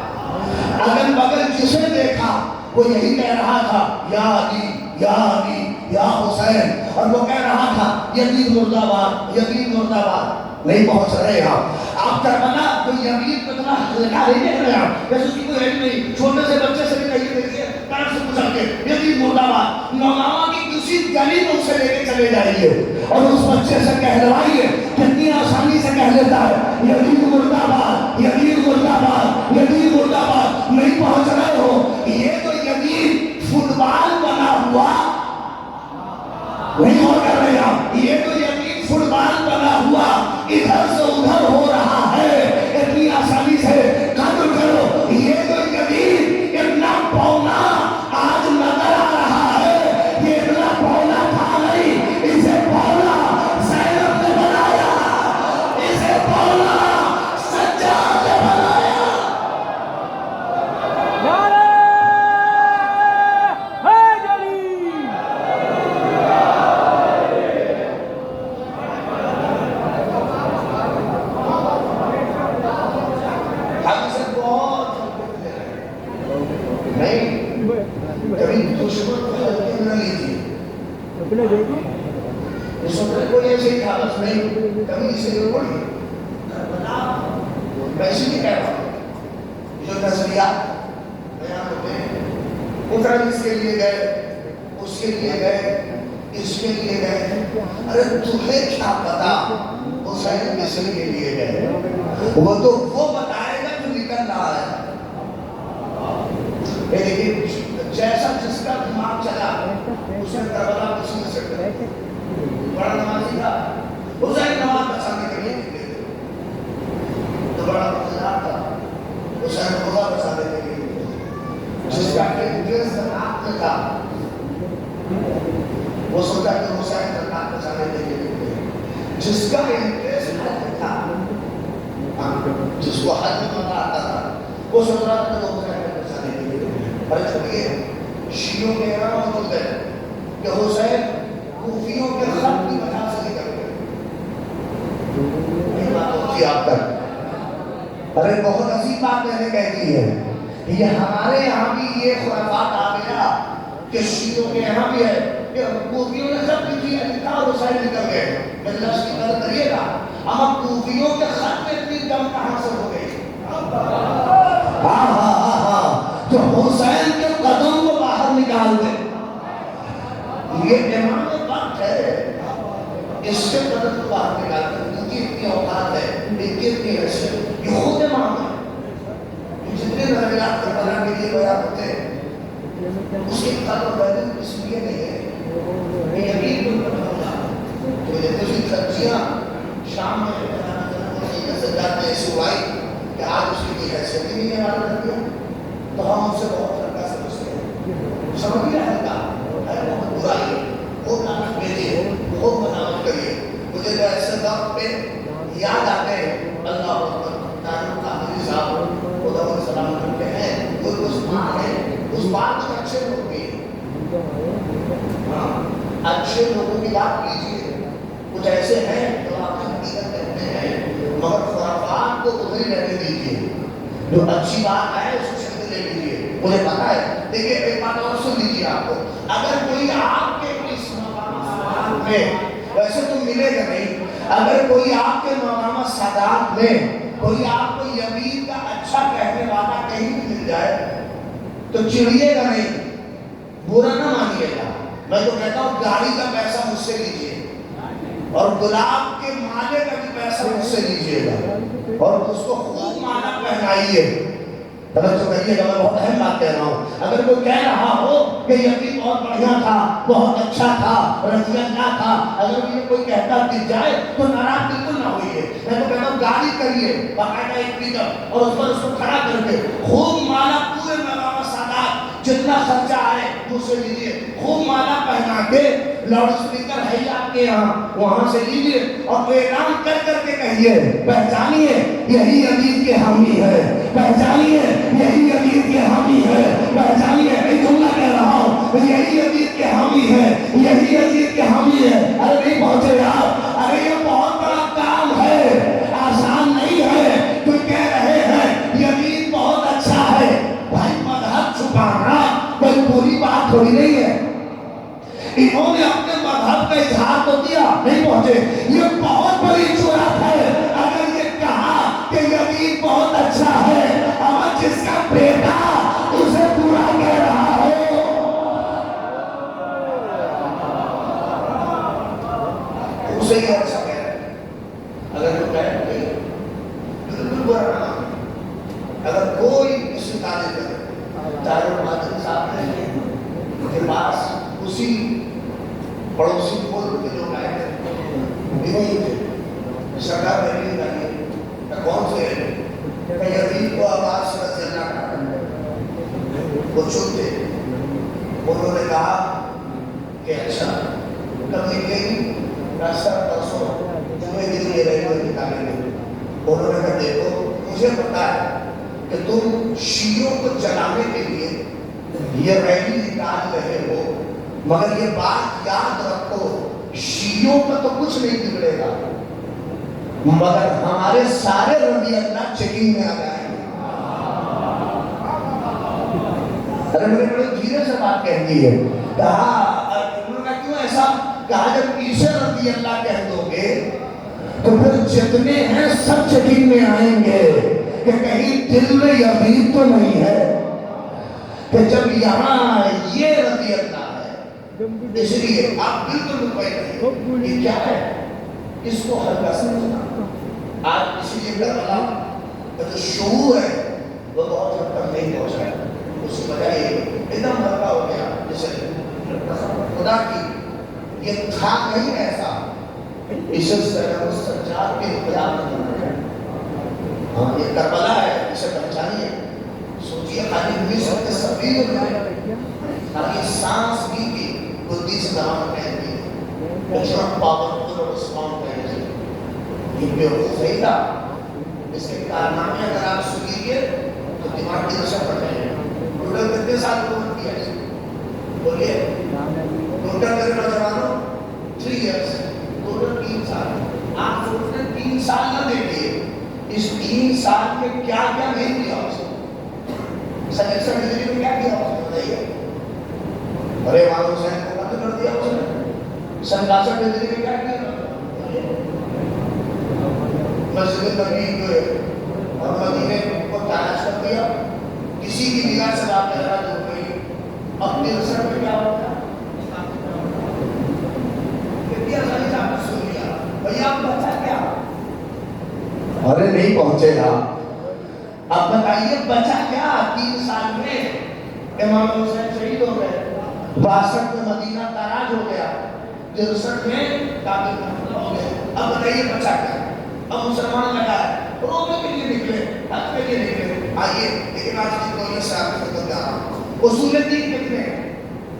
اگل بگل جسے دیکھا وہ یہی کہہ رہا تھا یا علی یا علی یا حسین، اور وہ کہہ رہا تھا یزید مرد آباد یزید مرد آباد۔ نہیں پہنچ رہے آپ، آپ کربلا تو یزید کو اتنا لگا نہیں دیکھ رہے آپ، جیسے اس کی کوئی علم نہیں، چھوٹے سے بچے سے بھی کہیے دیکھیے کار سے پوچھا کے یزید مرد آباد، نوگاواں کی کسی گلی میں اسے لے کے چلے جائیے اور اس بچے سے کہلوائیے، کتنی آسانی سے کہہ لیتا ہے یزید مرد آباد یزید مرد آباد یزید مرد آباد۔ نہیں پہنچ رہے ہو، یہ تو یزید فٹ بال بنا ہوا نہیں ہو کر رہے آپ، یہ تو یزید فٹ بال بنا ہوا ادھر سے ادھر ہو رہا ہے، اتنی آسانی سے قتل کرو۔ یہ تو یزید اتنا پونا آج نظر آ رہا ہے، یہ اتنا پونا تھا نہیں، اسے پونا زینب نے بنایا، اسے پونا سجاد نے بنایا۔ نعرہ حیدری! ہم سے بہت نہیں، کبھی دشمن کو ہلکے نہ لیجیے، دشمن کو ایسے ہی تھا بس نہیں، کبھی اسے نہیں پڑھی میں اسی لیے کہہ رہا ہوں، جو نظریات بیان ہوتے ہیں اتر اس کے لیے گئے، اس کے لیے گئے، اس کے لیے گئے، ارے تمہیں کیا پتا حسین مصر کے لیے گئے، وہ تو وہ بتائے گا جو نکل رہا ہے۔ لیکن جیسا جس کا دماغ چلا اس نے کربلا کو سمجھ سکتا ہے، بڑا نمازی تھا حسین نماز بچانے کے لیے نکلے تھے، تو بڑا مزدار تھا حسین روزہ بچانے کے لیے نکلے، جس کا انٹرسٹ زکات میں تھا وہ سوچا کہ حسین زکات بچانے کے لیے نکلے، جس کا انٹرسٹ حج میں تھا، جس کو حج میں مزہ آتا تھا وہ سوچ رہا تھا کہ وہ حسین بچانے کے لیے نکلے۔ اور چھوڑیے شیعوں کے یہاں موجود ہے کہ حسین کوفیوں کے خط کی وجہ سے نکل گئے، یہ بات ہوتی آپ تک۔ ارے بہت عظیم بات میں نے کہہ دی ہے، یہ ہمارے یہاں بھی یہ خرافات آ گیا کہ شیعوں کے یہاں بھی ہے کہ کوفیوں نے خط لکھی ہے اور حسین نکل گئے۔ میں لفظ کی قدر کریے گا، اما کوفیوں کے خط میں اتنی دم کہاں سے ہو گئی؟ تو حسین کے قدم کو باہر نکال دے، یہ امام وقت ہے، اس سے قدم کو باہر نکال دے، ان کی اتنی اوقات ہے، ان کی اتنی حیثیت، یہ خود امام ہے، جتنے نظریات کربلا کے لیے بیان ہوتے ہیں اس کے قدر ویلیو اس لیے نہیں ہے، میں یقین کو بتاؤں گا تو یہ دوسری سبزیاں شام میں سجاد نے سوائی کہ آج اس کی کوئی حیثیت ہی نہیں ہے ہمارا کر دیا، تو ہم ان سے بہت ہلکا سمجھتے ہیں، سمجھ گیا ہلکا ہے بہت برائی، خوب نامت بھیجیے، خوب بناوٹ کریے۔ مجھے تو ایسے وقت پہ یاد آتے ہیں اللہ اکبر تعلیم قادری صاحب خدا و سلام کرتے ہیں، وہ اس بات ہے، اس بات میں اچھے لوگ بھی ہیں بات کیجیے. کچھ ایسے ہیں جو آپ کی حقیقت کہتے ہیں مگر خرافات کو ادھر رہنے دیجیے. جو اچھی بات ہے اس کو شکل لے لیجیے. مجھے پتا ہے. دیکھیے ایک بات اور سن لیجیے. آپ کو اگر کوئی آپ کے اس مقام میں ویسے تو ملے گا نہیں. اگر کوئی آپ کے مقام سادات میں کوئی آپ کو یمین کا اچھا کہنے والا کہیں بھی مل جائے تو چڑھیے گا نہیں, برا نہ مانیے گا. میں تو کہتا ہوں گاڑی کا پیسہ مجھ سے لیجیے اور گلاب کے مالے کا بھی پیسہ مجھ سے لیجیے گا اور اس کو خوب مالا پہنائیے. توجہ کریے گا, میں بہت اہم بات کہہ رہا ہوں. اگر کوئی کہہ رہا ہو کہ یقین بہت بڑھیا تھا, بہت اچھا تھا, رضی اللہ تھا, اگر یہ کوئی کہتا دل جائے تو ناراض بالکل نہ ہوئیے. میں تو کہتا ہوں گاڑی کریے باقاعدہ ایک پک اپ اور اس پر اس کو کھڑا کر کے خوب مالا پورے مقام سادات جتنا خرچہ آئے مجھ سے لیجیے. خوب مالا پہنا کے لاؤڈ اسپیکر ہے آپ کے یہاں, وہاں سے لیجیے اور اعلان کر کر کے کہیے پہچانیے یہی امیر کے حامی ہے, پہچانیے یہی امیر کے حامی ہے, پہچانیے. ایک جملہ کہہ رہا ہوں, یہی امیر کے حامی ہے, یہی امیر کے حامی ہے. ارے نہیں پہنچے آپ. ارے یہ بہت بڑا کام ہے, آسان نہیں ہے. تو کہہ رہے ہیں یہ امیر بہت اچھا ہے. بھائی مذہب چھپانا کوئی بری بات تھوڑی نہیں ہے. انہوں نے اپنے مذہب کا اظہار تو کیا, نہیں پہنچے. یہ بہت بڑی جرات ہے اگر یہ کہا کہ یمین بہت اچھا ہے اور جس کا بیٹا اسے برا کہہ رہا ہو. اسے یہ اچھا کہہ رہے ہیں. اگر وہ کہہ رہے ہیں بالکل برا نہ مانے. اگر کوئی اسے تعریف کرے, چاہے وہ مادری صاحب نے کے پاس اسی پڑوسی ملک کے لوگ آئے تھے وہی تھے, سرکار میں لگی کون سے ہیں کہ یزید کو آواز سے رضی اللہ کا وہ چپ تھے. انہوں نے کہا کہ اچھا کب نکلے گی راستہ پرسوں تمہیں کے لیے ریلوے نکالیں گے. انہوں نے کہا دیکھو مجھے پتا ہے کہ تم شیعوں کو جلانے کے لیے یہ ریلی نکال رہے ہو, مگر یہ بات یاد رکھو شیعوں کا تو کچھ نہیں بگڑے گا مگر ہمارے سارے رضی اللہ چیکنگ میں آ جائیں گے. ارے میں نے بڑے دھیرے سے بات کہہ دی ہے. کہا انہوں نے کیوں ایسا کہا, جب اسے رضی اللہ کہہ دو گے تو پھر جتنے ہیں سب چیکنگ میں آئیں گے کہ کہیں دل میں یقین تو نہیں ہے کہ جب یہاں یہ رضی اللہ ہے اس لیے آپ بالکل مطمئن رہیے. یہ کیا ہے اس کو ہلکا سمجھنا. آج اسی لیے کربلا کا جو شعور ہے وہ بہت حد تک نہیں پہنچا ہے. اس کی وجہ یہ ایک دم ہلکا ہو گیا جیسے خدا کی یہ تھا نہیں ایسا. اسے سجاد کے خلاف نہیں ہے. ہاں یہ کربلا ہے, اسے پہچانیے. سوچیے خالی انیس کے سبھی خالی سانس بھی کی بدھی سے دمان کہتی ہے اچھا پاورفل اور اسٹرانگ کہتی ہے. یہ بیوقوف صحیح تھا. اس کے کارنامے اگر آپ سنیے تو دماغ کی نشہ پڑ جائے گا. ٹوٹل کتنے سال حکومت کیا ہے بولیے؟ ٹوٹل میرے نوجوانوں 3 ایئرس, ٹوٹل 3 سال. آپ ٹوٹل 3 سال نہ دیکھیے, اس 3 سال میں کیا کیا نہیں کیا اس نے. سلیکشن ڈگری میں کیا کیا اس نے بتائیے. ارے امام حسین کو قتل کر دیا اس نے. سنگاسا ڈگری میں کیا کیا مسجد نبی جو ہے اور مدینے کو تلاش کر دیا. کسی کی نگاہ سے بات کر رہا جو کوئی اپنے رسل میں کیا ہوتا ہے کتنی آسانی سے آپ نے سن لیا. بھئی آپ بچا کیا؟ ارے نہیں پہنچے گا. اب بتائیے بچا کیا 3 سال میں؟ امام حسین شہید ہو گئے, 62 میں مدینہ تاراج ہو گیا, 63 میں کابل ہو گئے. اب بتائیے بچا کیا؟ اب مسلمان لگا ہے روزے کے لیے نکلے, حج کے لیے نکلے. آئیے لیکن آج کی دنیا سے آپ کو بتا رہا ہوں اصول دین کتنے ہیں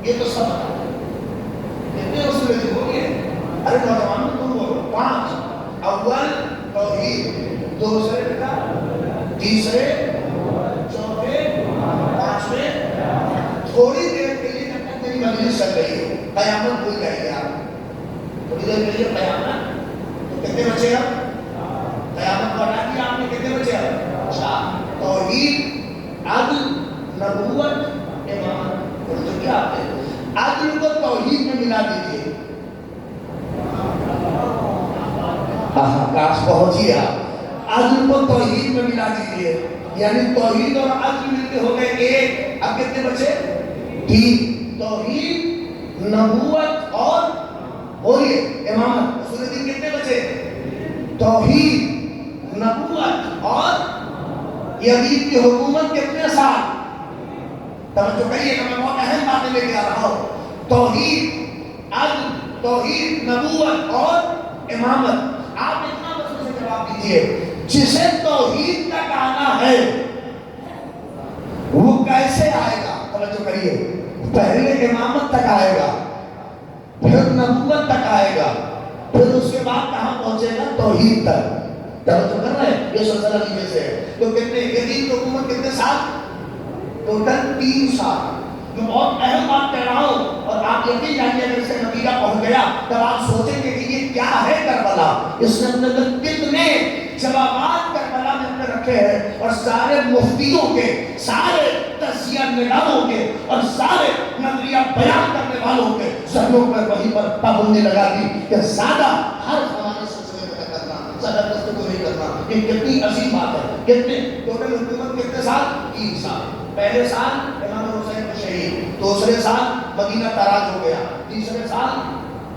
یہ تو سب کتنے اصول دین ہو گئے. ارے نوجوانوں تم بولو 5. اول توحید, دوسرے کا, تیسرے, چوتھے, 5ویں. تھوڑی دیر کے لیے جب تک میری مجلس چل رہی ہے قیامت بھول جائیے آپ. بچے اب؟ قیامت کو ہٹا دیا آپ نے، کتنے بچے اب؟ 4۔ توحید، عدل، نبوت، امامت۔ اور تو کیا آپ ہے؟ عدل کو توحید میں ملا دیجئے۔ کاش پہنچیے آپ۔ عدل کو توحید میں ملا دیجئے، یعنی توحید اور عدل ملتے ہو گئے ایک۔ اب کتنے بچے؟ 3۔ توحید، نبوت اور بولیے امامت۔ رسول دین کتنے بچے؟ توحید، نبوت اور یزید کی حکومت کتنے سال؟ توجہ کریے کہ میں بہت اہم باتیں لے کے آ رہا ہوں۔ توحید، عدل، توحید، نبوت اور امامت۔ آپ اتنا بس مجھے جواب دیجئے، جسے توحید تک آنا ہے وہ کیسے آئے گا؟ توجہ کریے، پہلے امامت تک آئے گا، پھر نبوت تک آئے گا، پھر اس کے بعد کہاں پہنچے گا؟ توحید تک۔ توجہ کر رہے ہیں؟ یہ سلسلہ نیچے سے ہے۔ تو کتنے یزید کی حکومت کتنے سال؟ ٹوٹل 3 سال۔ میں بہت اہم بات کہہ رہا ہوں اور آپ یقین جانیے اگر اس سے نتیجہ پہنچ گیا تب آپ سوچیں گے کہ یہ کیا ہے کربلا۔ اس نے اپنے اندر کتنے جوابات کربلا میں اپنے رکھے ہیں، اور سارے مفتیوں کے، سارے تجزیہ نگاروں کے اور سارے نظریہ بیان کرنے والوں کے ذہنوں پر وہیں پر پابندی لگا دی کہ زیادہ ہر ہمارے سلسلے میں کرنا، زیادہ گفتگو نہیں کرنا۔ یہ کتنی عظیم بات ہے۔ کتنے ٹوٹل حکومت کتنے سال؟ 3 سال۔ پہلے سال امام حسین کو شہید، دوسرے سال مدینہ تاراج ہو گیا، تیسرے سال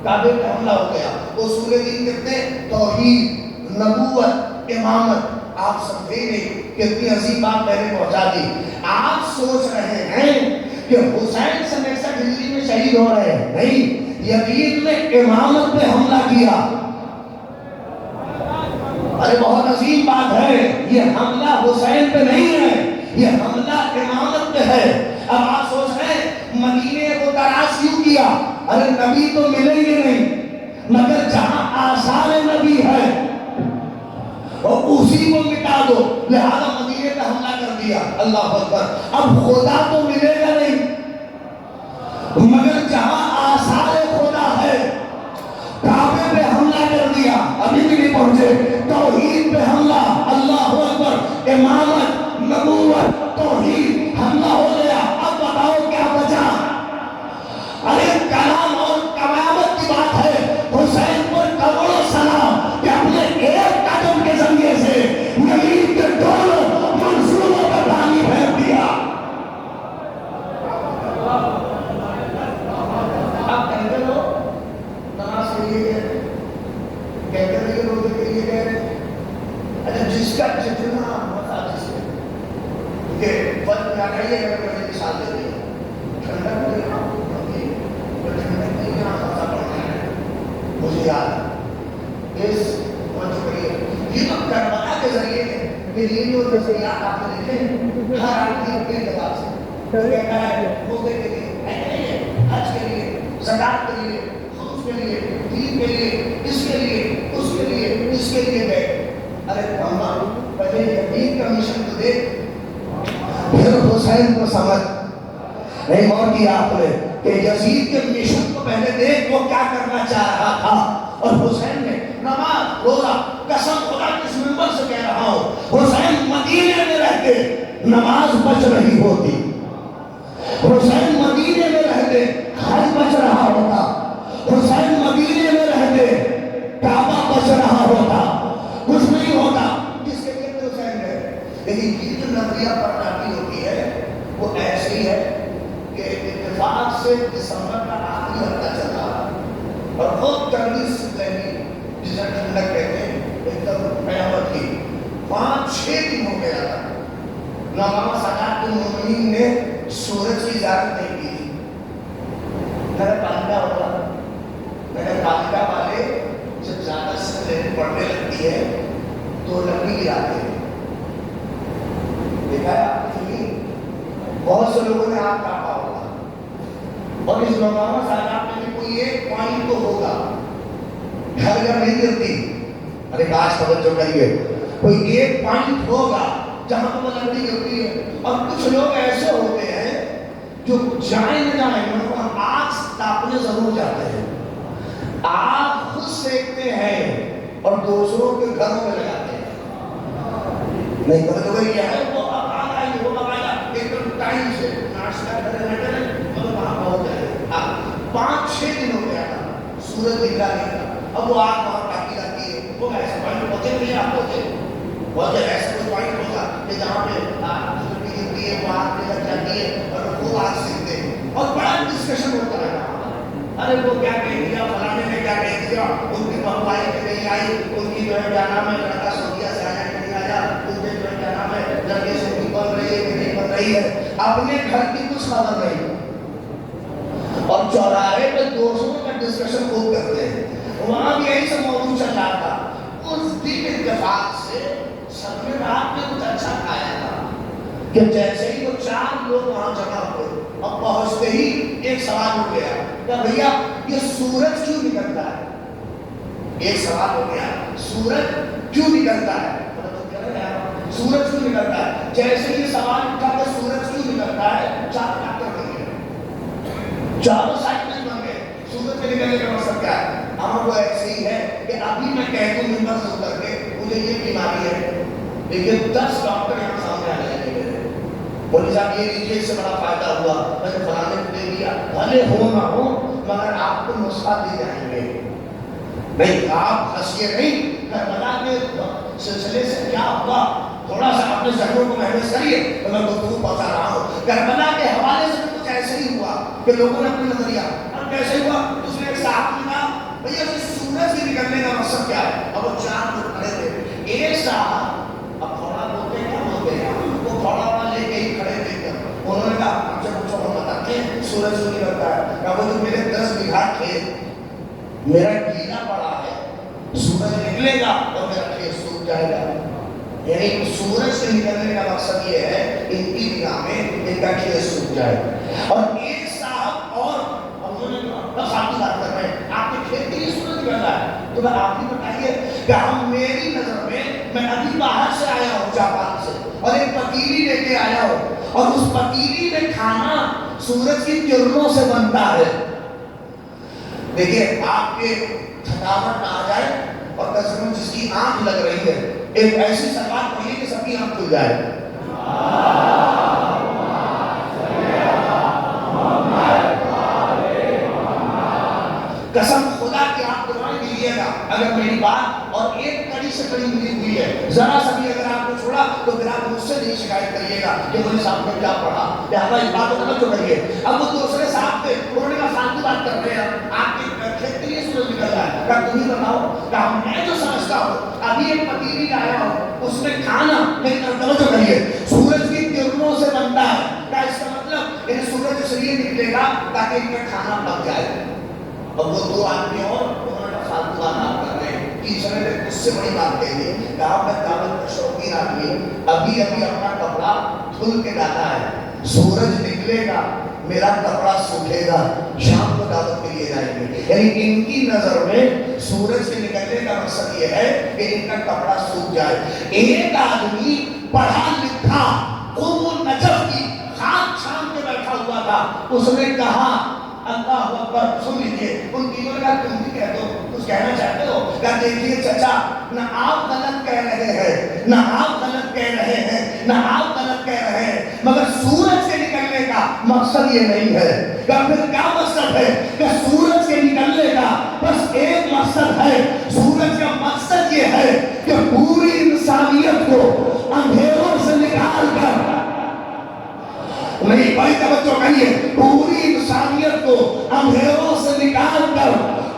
کعبے پہ حملہ ہو گیا۔ اصول دین کتنے؟ توحید، نبوت، امامت۔ آپ سمجھے نہیں کتنی عظیم بات میں نے پہنچا دی۔ آپ سوچ رہے ہیں کہ حسین 67 ہجری میں شہید ہو رہے ہیں، نہیں، یزید نے امامت پہ حملہ کیا۔ ارے بہت عظیم بات ہے، یہ حملہ حسین پہ نہیں ہے، یہ حملہ امامت پہ ہے۔ اب آپ سوچ رہے ہیں مدینے کو تاراج کیوں کیا؟ ارے نبی تو ملیں گے نہیں، مگر جہاں آثار نبی ہے اور اسی کو مٹا دو، لہذا مدینے پہ حملہ کر دیا۔ اللہ اکبر۔ اب خدا تو ملے گا نہیں، مگر جہاں آثار خدا ہے کعبے پہ حملہ کر دیا۔ ابھی بھی نہیں پہنچے، توحید پہ حملہ۔ اللہ اکبر۔ امامت، نبوت، توحید، حملہ ہو گیا۔ اب بتاؤ کیا بچا؟ ارے کلام اور قیامت کی بات ہے۔ حسین پر کروڑوں سلام کہ اپنے ایک قدم کے ذریعے سے یزید کے دونوں منصوبوں پر پانی پھینک دیا۔ اب کہتے ہو نماز کے لیے کہتے رہیے، روزے کے لیے کہہ رہے ہیں۔ اچھا جس کا جتنا مزہ جس میں کہ فرق کیا کہیے کہ میں نے مثال دے دی ٹھنڈک نہیں ہوتی، ٹھنڈک نہیں یہاں مزہ پڑتا ہے۔ مجھے یاد اس یہ تو کربلا کے ذریعے ویڈیو اور نظریات آپ نے دیکھے ہر آدمی اپنے جگہ سے تو کہتا ہے روزے کے لیے، حج کے لیے، زکات کے لیے، خمس کے لیے، دین کے لیے، اس کے لیے، اس کے لیے، اس کے لیے گئے۔ ارے محمد پہلے یزید کا مشن تو دیکھ، پھر حسین کو سمجھ۔ نہیں غور کیا آپ نے کہ یزید کے مشن کو پہلے دیکھ وہ کیا کرنا چاہ رہا تھا، اور حسین نے نماز روزہ، قسم خدا کس منبر سے کہہ رہا ہوں، حسین مدینے میں رہتے نماز بچ رہی ہوتی، حسین مدینے میں رہتے حج بچ رہا ہوتا، حسین مدینے میں رہتے کعبہ بچ رہا ہوتا، کچھ نہیں ہوتا۔ کس کے لیے حسین ہے؟ لیکن یہ جو نظریہ پرناتی ہوتی ہے وہ ایسی ہے کہ اتفاق سے دسمبر کا آخری ہفتہ چل رہا اور خود 40 پہلی جسے ٹھنڈک کہتے ہیں ایک دم قیامت کی 5-6 دن ہو گیا تھا۔ مولانا سادات المومنین نے سورج کی اجازت نہیں کی تھی۔ نگر پالکا ہوگا، نگر پالکا والے جب زیادہ سے پڑنے لگتی ہے تو لکڑی گراتے ہیں۔ دیکھا ہے آپ نے؟ بہت سے لوگوں نے آپ کہا ہوگا، اور اس مولانا سادات میں کوئی ایک پوائنٹ تو ہوگا، گھر گھر نہیں گرتی، ارے کاش توجہ کریے، کوئی ایک پوائنٹ ہوگا جہاں پر لکڑی گرتی ہے۔ اور کچھ لوگ ایسے ہوتے ہیں جو جائیں نہ جائیں مگر آگ تاپنے ضرور جاتے ہیں، آگ خود سیکتے ہیں اور دوسروں کے گھروں میں لگاتے ہیں. نہیں کبھی کیا ہے وہ ایک ٹائم سے ناشتہ کرنے وہاں پہنچ جائے. 5-6 دن ہو گیا تھا, سورج نکلا نہیں تھا. اب وہ آگ وہاں ٹاکی جاتی ہے. وہ ایسے پوائنٹ ہوتے نہیں آپ ہوتے ایسا کوئی پوائنٹ ہوگا کہ جہاں پہ آگ گرتی ہے, وہ آگ پہ لگ جاتی ہے اور وہ آگ سیکھتے ہیں اور بڑا ڈسکشن ہوتا ہے. ارے وہ کیا کہہ دیا, فلانے نے کیا کہہ دیا, ان کی بہو آئی کہ نہیں آئی, ان کی جو ہے کیا نام ہے لڑکا سعودیہ سے آیا کہ نہیں آیا, ان کے جو ہے کیا نام ہے لڑکے سے بھی بن رہی ہے کہ نہیں بن رہی ہے. اپنے گھر کی کچھ خبر نہیں. اور چوراہے پہ دوستوں کا ڈسکشن خوب کرتے ہیں. وہاں بھی یہی سب موضوع چل رہا تھا. اس دن اتفاق سے سب نے رات میں کچھ اچھا کھایا تھا کہ جیسے ہی وہ 4 لوگ وہاں جمع ہوئے اور پہنچتے ہی ایک سوال ہو گیا کہ بھیا یہ سورج کیوں نکلتا ہے. ایک سوال ہو گیا, سورج کیوں نکلتا ہے, سورج کیوں نکلتا ہے. جیسے یہ سوال اٹھا کہ سورج کیوں نکلتا ہے, 4 ڈاکٹر بن گئے, 4 سائنٹسٹ بن گئے. سورج کے نکلنے کا مقصد کیا ہے؟ ہم وہ ایسے ہی ہے کہ ابھی میں کہہ دوں ممبر سے اتر کے مجھے یہ بیماری ہے, لیکن 10 ڈاکٹر یہاں سامنے آ جائیں گے. بولے صاحب یہ لیجیے, اس سے بڑا فائدہ ہوا, میں نے فلانے کو دے دیا, بھلے ہو نہ ہو مگر آپ کو نسخہ دے جائیں گے. نہیں آپ ہنسیے نہیں, کربلا کے سلسلے سے کیا ہوا تھوڑا سا اپنے ذہنوں کو محنت کریے. میں گفتگو پہنچا رہا ہوں. کربلا کے حوالے سے کچھ ایسے ہی ہوا کہ لوگوں نے اپنا نظریہ اب کیسے ہوا. اس نے ایک صاحب نے کہا بھیا سورج کے نکلنے کا مقصد کیا ہے. اب وہ 4 لوگ کھڑے تھے. ایک صاحب اب تھوڑا بولتے کیا بولتے ہیں, وہ تھوڑا بڑا لے کے ہی کھڑے تھے. انہوں نے کہا ہم سے پوچھو ہم بتاتے ہیں سورج کیوں نکلتا ہے. کہا وہ تو میرے 10 بیگھہ کھیت میرا گیلا پڑا ہے, سورج نکلے گا اور میرا کھیت سوکھ جائے گا. یعنی سورج سے نکلنے کا مقصد یہ ہے ان کی نگاہ میں ان کا کھیت سوکھ جائے. اور ایک صاحب اور انہوں نے بس آپ کی بات کر رہے ہیں, آپ کے کھیت کے لیے سورج نکل رہا ہے, تو میں آپ ہی بتائیے کہ ہم میری نظر میں ابھی باہر سے آیا ہوں جاپان سے, اور ایک پتیلی لے کے آیا ہوں, اور اس پتیلی میں کھانا سورج کی کرنوں سے بنتا ہے. دیکھیے آپ کے تھکاوٹ نہ آ جائے, اور کسم جس کی آنکھ لگ رہی ہے ایک ایسی سلوات پڑھیے کہ سب کی آنکھ کھل جائے. قسم خدا کی آپ دعائیں دیجیے گا اگر میری بات اور ایک کڑی سے کڑی ملی ہوئی ہے, ذرا سا بھی اگر آپ کو چھوڑا تو پھر آپ مجھ سے نہیں شکایت کریے گا کہ مجھے صاحب نے کیا پڑھا, لہٰذا اس بات کو توجہ کریے. اب وہ دوسرے صاحب تھے, انہوں نے کہا فالتو بات کر رہے ہیں, آپ کے کھیت کے لیے سورج نکل رہا ہے. کہا تم ہی بتاؤ. کہا میں جو سمجھتا ہوں ابھی ایک پتیلی لایا ہوں, اس میں کھانا, لیکن توجہ کریے, سورج کی کرنوں سے بنتا ہے. کیا اس کا مطلب یعنی سورج اس لیے نکلے گا تاکہ ان کا کھانا پک جائے. اور وہ 2 آدمی اور انہوں نے فالتو بات کر رہے ہیں. تیسرے نے اس سے بڑی بات کہی ہے, کہا میں دعوت کا شوقین آدمی, ابھی اپنا کپڑا دھل کے ڈالا ہے, سورج نکلے گا میرا کپڑا سوکھے گا, شام کو دعوت کے لیے جائیں گے. یعنی ان کی نظر میں سورج سے نکلنے کا مقصد یہ ہے کہ ان کا کپڑا سوکھ جائے. ایک آدمی پڑھا لکھا قوم النجف کی خاک چھان کے بیٹھا ہوا تھا, اس نے کہا اللہ اکبر, سن لیجیے. ان تینوں نے کہا تم بھی کہہ دو, کچھ کہنا چاہتے ہو. کہا دیکھیے چچا, نہ آپ غلط کہہ رہے ہیں, نہ آپ غلط کہہ رہے ہیں, نہ آپ غلط کہہ رہے ہیں, مگر سورج کے نکلنے کا مقصد یہ نہیں ہے. کہا پھر کیا مقصد ہے؟ کہ سورج کے نکلنے کا بس ایک مقصد ہے. سورج کا مقصد یہ ہے کہ پوری انسانیت کو اندھیروں سے نکال کر, نہیں بڑی توجہ کریے, پوری انسانیت کو اندھیروں سے نکال کر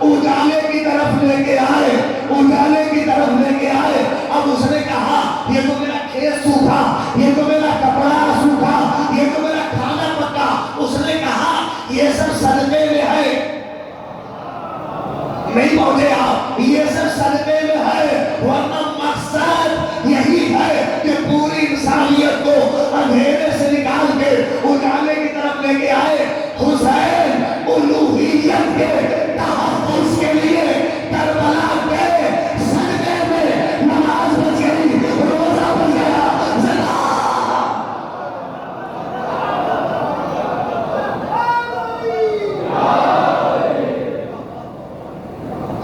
اجالے کی طرف لے کے آئے, اجالے کی طرف لے کے آئے. اب اس نے کہا یہ تو میرا کھیت سوکھا, یہ تو میرا کپڑا سوکھا, یہ تو میرا کھانا پکا. اس نے کہا یہ سب صدقے میں ہے. نہیں پہنچے آپ, یہ سب صدقے میں ہے, ورنہ مقصد یہی ہے کہ پوری انسانیت کو اندھیرے سے نکال کے اجالے کی طرف لے کے آئے. حسین الوہیت کے تحفظ کے لیے کربلا گئے, صدقے میں نماز بچ گئی, روزہ بچ گیا,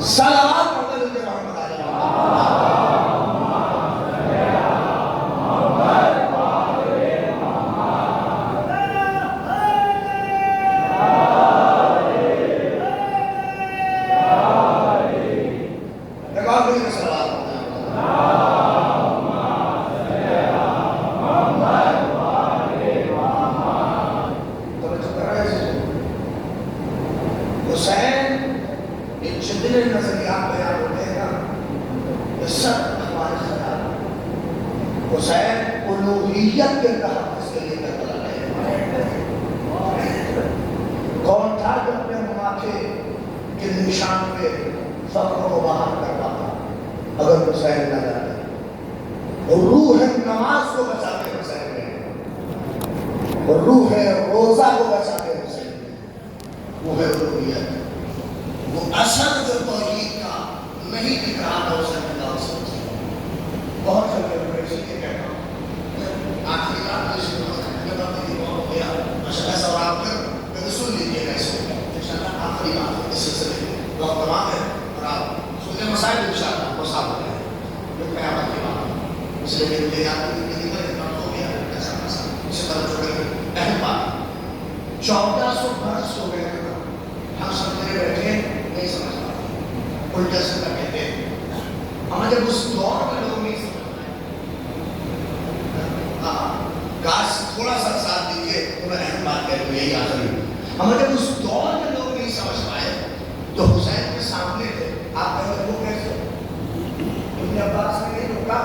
صلوات پڑھتے رہتے رحمت اللہ. حسین یہ جتنے نظریات بیان ہوتے ہیں نا یہ سب ہمارے خیال حسین الوہیت کے تحت اس کے لیے کربلا گئے. کون تھا جو اپنے مماثل کے نشان پہ فخر کو باہر کرواتا اگر حسین نہ جاتے؟ روح نماز کو بچاتے حسین نے، اور روح روزہ کو بچاتے حسین نے. وہ ہے الوہیت، وہ اثر جو توحید کا نہیں دکھ رہا تھا حسین اللہ سے. بہت جگہ میں اسی لیے کہتا ہوں آخری رات اس میں جب اپنی بہت ہو گیا ماشاءاللہ سوال کر سن لیجیے گا اس کو انشاءاللہ. آخری بات اس سلسلے میں بہت تمام ہے اور آپ سننے مسائل انشاءاللہ وہ صاف ہو جائے جو قیامت کی بات ہے. اس لیے مجھے یاد نہیں اتنا ہو گیا ایسا ایسا اس طرح جو ہے اہم بات 1400 برس ہو گئے ہم سمجھنے بیٹھے نہیں سمجھ پاتے الٹا سیدھا کہتے ہیں. ہمیں جب اس دور میں لوگ نہیں سمجھ کاش تھوڑا سا ساتھ دیجیے تو میں اہم بات کہہ دوں یہی آخری. ہمیں جب اس دور میں لوگ نہیں سمجھ پائے تو حسین کے سامنے تھے. آپ کہتے وہ کیسے ابن عباس نے نہیں روکا،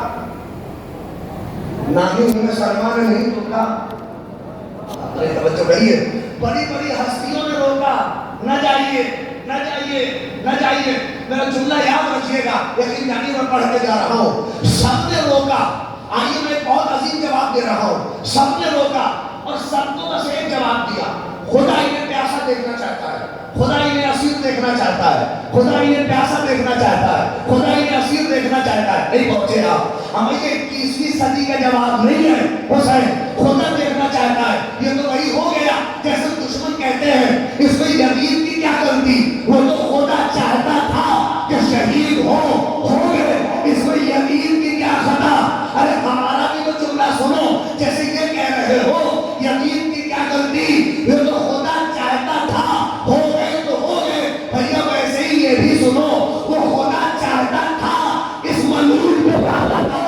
نہ ہی ام سلمہ نے نہیں روکا. اپنے توجہ کریے، بڑی بڑی ہستیوں نے روکا نہ جائیے نہ جائیے نہ جائیے. میرا جملہ یاد رکھیے گا، یقین جانی میں پڑھ کے جا رہا ہوں. سب نے روکا. آئیے میں ایک بہت عظیم جواب دے رہا ہوں. سب نے روکا اور سب کو بس ایک جواب دیا. خدا انہیں پیاسا دیکھنا چاہتا ہے، خدا انہیں اسیر دیکھنا چاہتا ہے، خدا انہیں پیاسا دیکھنا چاہتا ہے، خدا انہیں اسیر دیکھنا چاہتا ہے. نہیں پہنچے آپ. ہمیں یہ 21ویں صدی کا جواب نہیں ہے حسین خدا دیکھنا چاہتا ہے. یہ تو وہی ہو گیا جیسے دشمن کہتے ہیں اس میں یزید کی کیا غلطی، وہ تو خدا چاہتا تھا کہ شہید ہو گئے، اس میں یزید کی کیا خطا. ارے ہمارا بھی تو جملہ سنو جیسے یہ کہہ رہے ہو یزید کی کیا غلطی، یہ تو خدا چاہتا تھا ہو گئے تو ہو گئے. بھیا ویسے ہی یہ بھی سنو وہ خدا چاہتا تھا اس ملعون کو ڈالا تھا.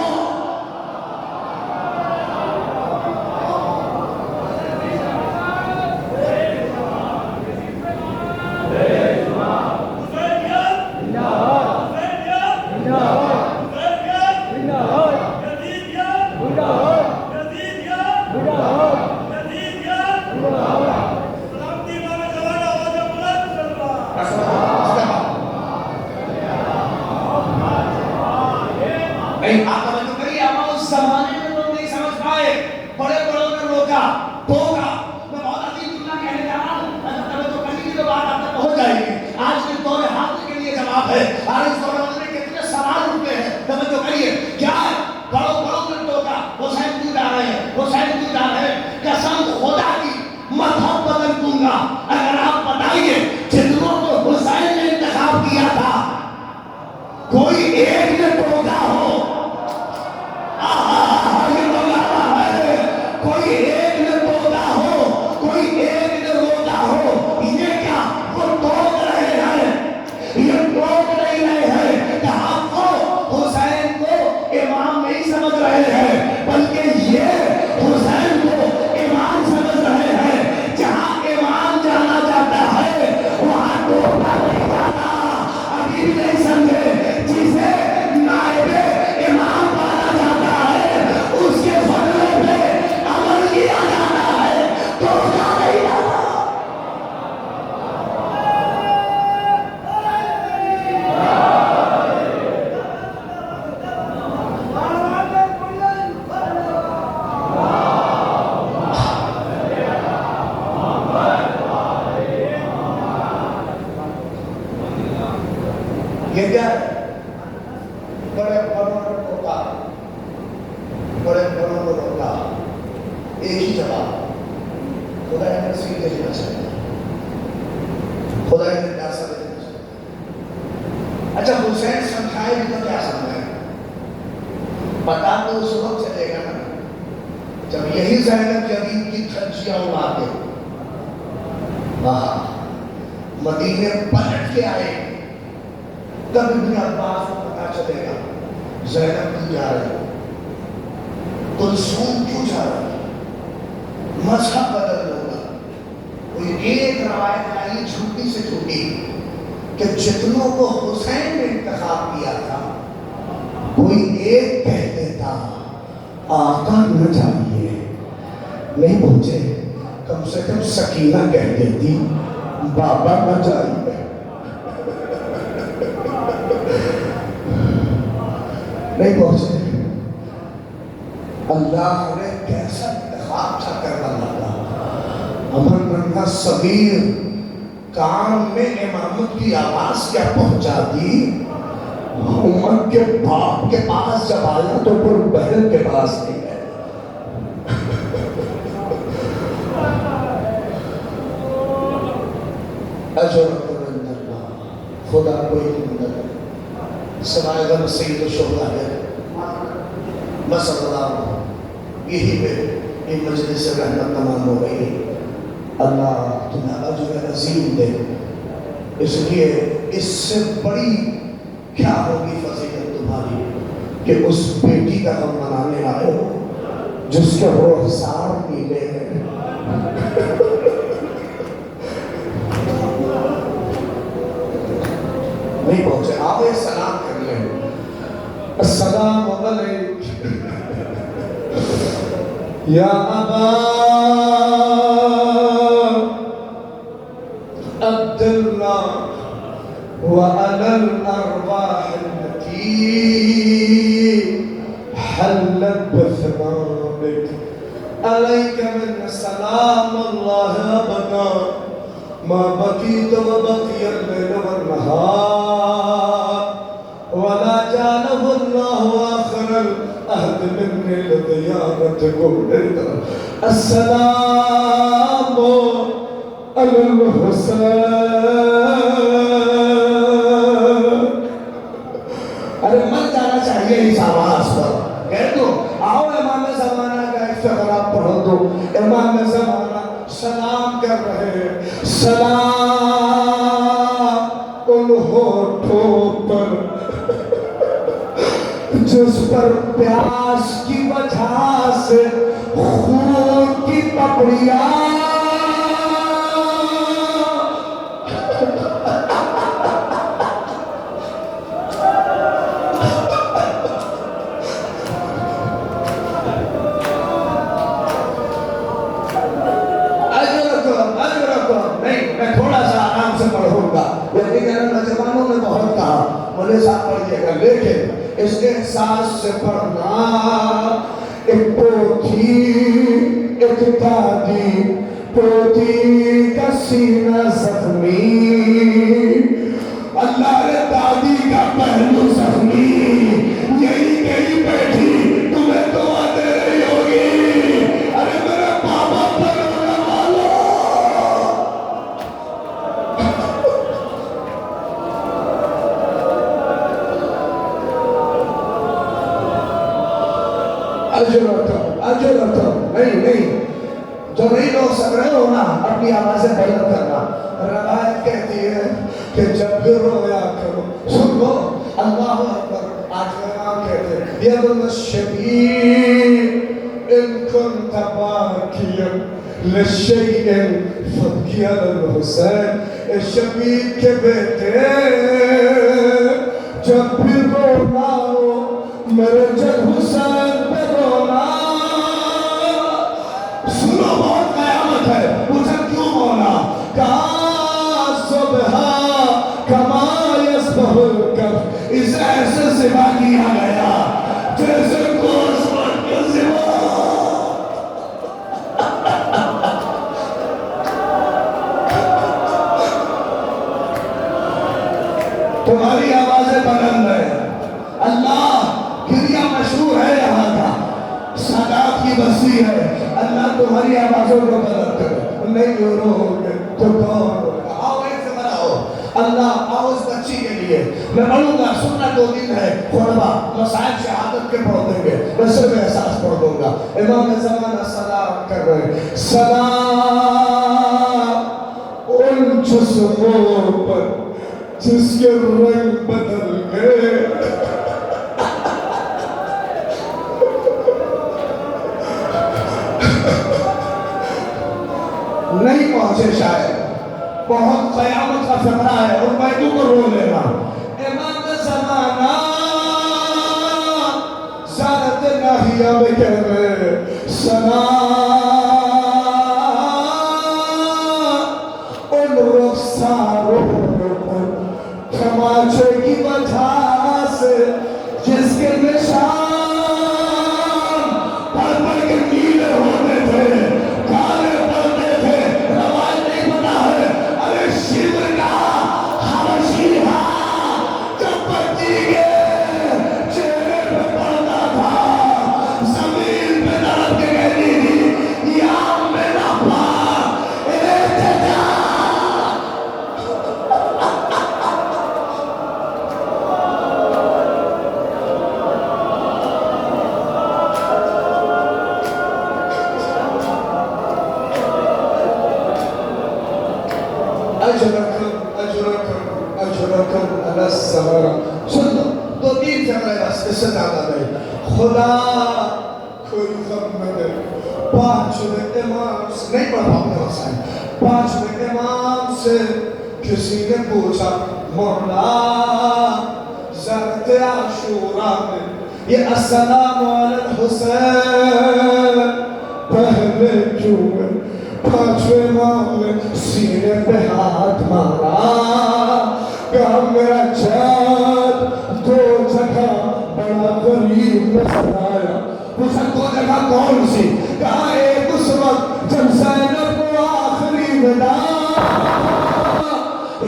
مدینے پلٹ کے آئے تب ابن عباس کو پتا چلے گا زینب کیوں جا رہی، کلثوم کیوں جا رہی، مذہب بدل ہوگا. کوئی ایک روایت آئی جھوٹی سے جھوٹی کہ جتنوں کو حسین نے انتخاب کیا تھا کوئی ایک کہہ دیتا آقا نہ چاہیے، نہیں پہنچے، کم سے کم سکینہ کہہ دیتی بابا نہ چاہیے، نہیں پہنچے۔ اللہ نے کیسا انتخاب تھا کربلا کا۔ امن رنگا صغیر کان میں امامت کی آواز کیا پہنچا دی، عمر کے باپ کے پاس جب آیا تو پھر بہن کے پاس نہیں ہے۔ اجرکم عند اللہ، خدا کوئی نہیں سوائے غم سید الشہداء ہے۔ مسئلہ اللہ یہی پہ یہ مجلس سے رحمت تمام ہو گئی۔ اللہ تمہیں اجر عظیم دے، اس لیے اس سے بڑی کیا ہوگی فضیلت تمہاری کہ اس بیٹی کا غم منانے آئے ہو جس کے رخسار نیلے ہیں۔ نہیں پہنچے، آپ ایک سلام کر لیں، السلام علیکم یا ابا عبداللہ وعلى الأرواح التي حلت بثنائك عليك من سلام الله أبدا ما بقيت وبقي الليل والنهار ولا جعله الله آخر العهد مني لديانتكم السلام على الحسين۔ ارے مر جانا چاہیے اس آواز پر، کہہ دو آؤ امام زمانہ کا استغراق پڑھو دو۔ امام زمانہ سلام کر رہے ہیں، سلام ان ہونٹوں پر جس پر پیاس کی وجہ سے خون کی پپڑیاں لیکن اس احساس سے پڑھنا، ایک پوتھی ایک دادی، پوتھی کا سینہ زخمی، اللہ نے دادی کا پہلو زخمی، یہی کہیں بیٹھی تمہیں دعا دے رہی ہوگی، ارے میرے بابا پر رونے والو۔ اجرتم نہیں جو نہیں لوگ سک رہے ہو نا، اپنی آوازیں بلند کرنا۔ روایت کہتی ہے کہ جب بھی رویا کرو، سن لو اللہ اکبر۔ آج امام کہتے ہیں ید الشبیب ان کنت باکیا لشیء فابکی علی الحسین۔ شبیب کے بیٹے جب بھی رونا ہو میرے جل حسین پہ رونا۔ سنو بہت قیامت ہے، مجھے کیوں مولا کہا صبح کما یصبح الکف، اسے ایسے ذبح کیا گیا جیسے گوشت بن کے ذبح۔ تمہاری آوازیں بلند ہیں، اللہ گریہ مشہور ہے یہاں کا، سادات کی بستی ہے، اللہ تمہاری آوازوں کو بلند کرے۔ نہیں رو گے تو کون ہوگا؟ آؤ ایک سے بناؤ، اللہ آؤ اس بچی کے لیے میں پڑھوں گا، سننا 2 دن ہے، خطبہ مسائل شہادت کے پڑھ دیں گے، میں صرف احساس پڑھ دوں گا۔ امام زمانہ سلام کر رہے ہیں، سلام ان جسموں پر جس کے رنگ بدل گئے، نہیں پہنچے شاید بہت قیامت کا فقرہ ہے اور بیتوں کو رو لے رہا امام زمانہ زارت ناہیہ میں کہہ رہے سنا ان رخساروں پر تماچے کی وجہ سے جس کے نشان پر پر کے نیلے ہوتے تھے کالے پڑتے تھے روایت نہیں پتا ہے ارے شیور کا حبشی جب بچی کے چہرے پہ پڑتا تھا زمین پہ درد کے کہتی تھی یا میرا پاک احتجاج اجرکم علی السماء سن دو تین جگہ بس اس سے زیادہ نہیں خدا کوئی غم نہ دے پانچویں امام سے نہیں پڑھ پاؤں گا سائن پانچویں امام سے کسی نے پوچھا مولا زرت عاشورہ میں یہ السلام علی الحسین پہلے کیوں ہے پانچویں امام نے سینے پہ ہاتھ مارا کہا میرا چاند دو جگہ بڑا غریب نظر آیا پوچھا دو جگہ کون سی کہا ایک اس وقت جب زینب کو آخری ودا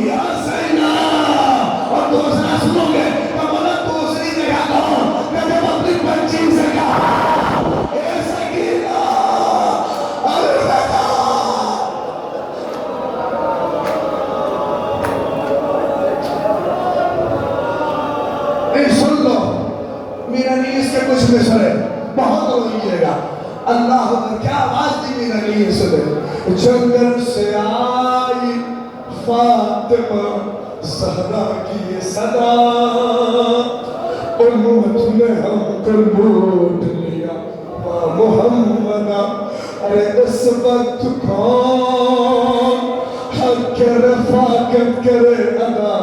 یا زینب اور دوسرا سنو گے کہ بولا دوسری جگہ کون کہ جب اپنی بچی سے کہا اے سکینہ میرا نیس کے کچھ مصرے بہت روئیے گا اللہ اکبر کیا آواز دی میرا نیس نے جنگل سے آئی فاطمہ زہرا کی یہ صدا امت نے ہم کر لوٹ لیا محمد ارے اس وقت کون حق کے رفاقت کرے ادا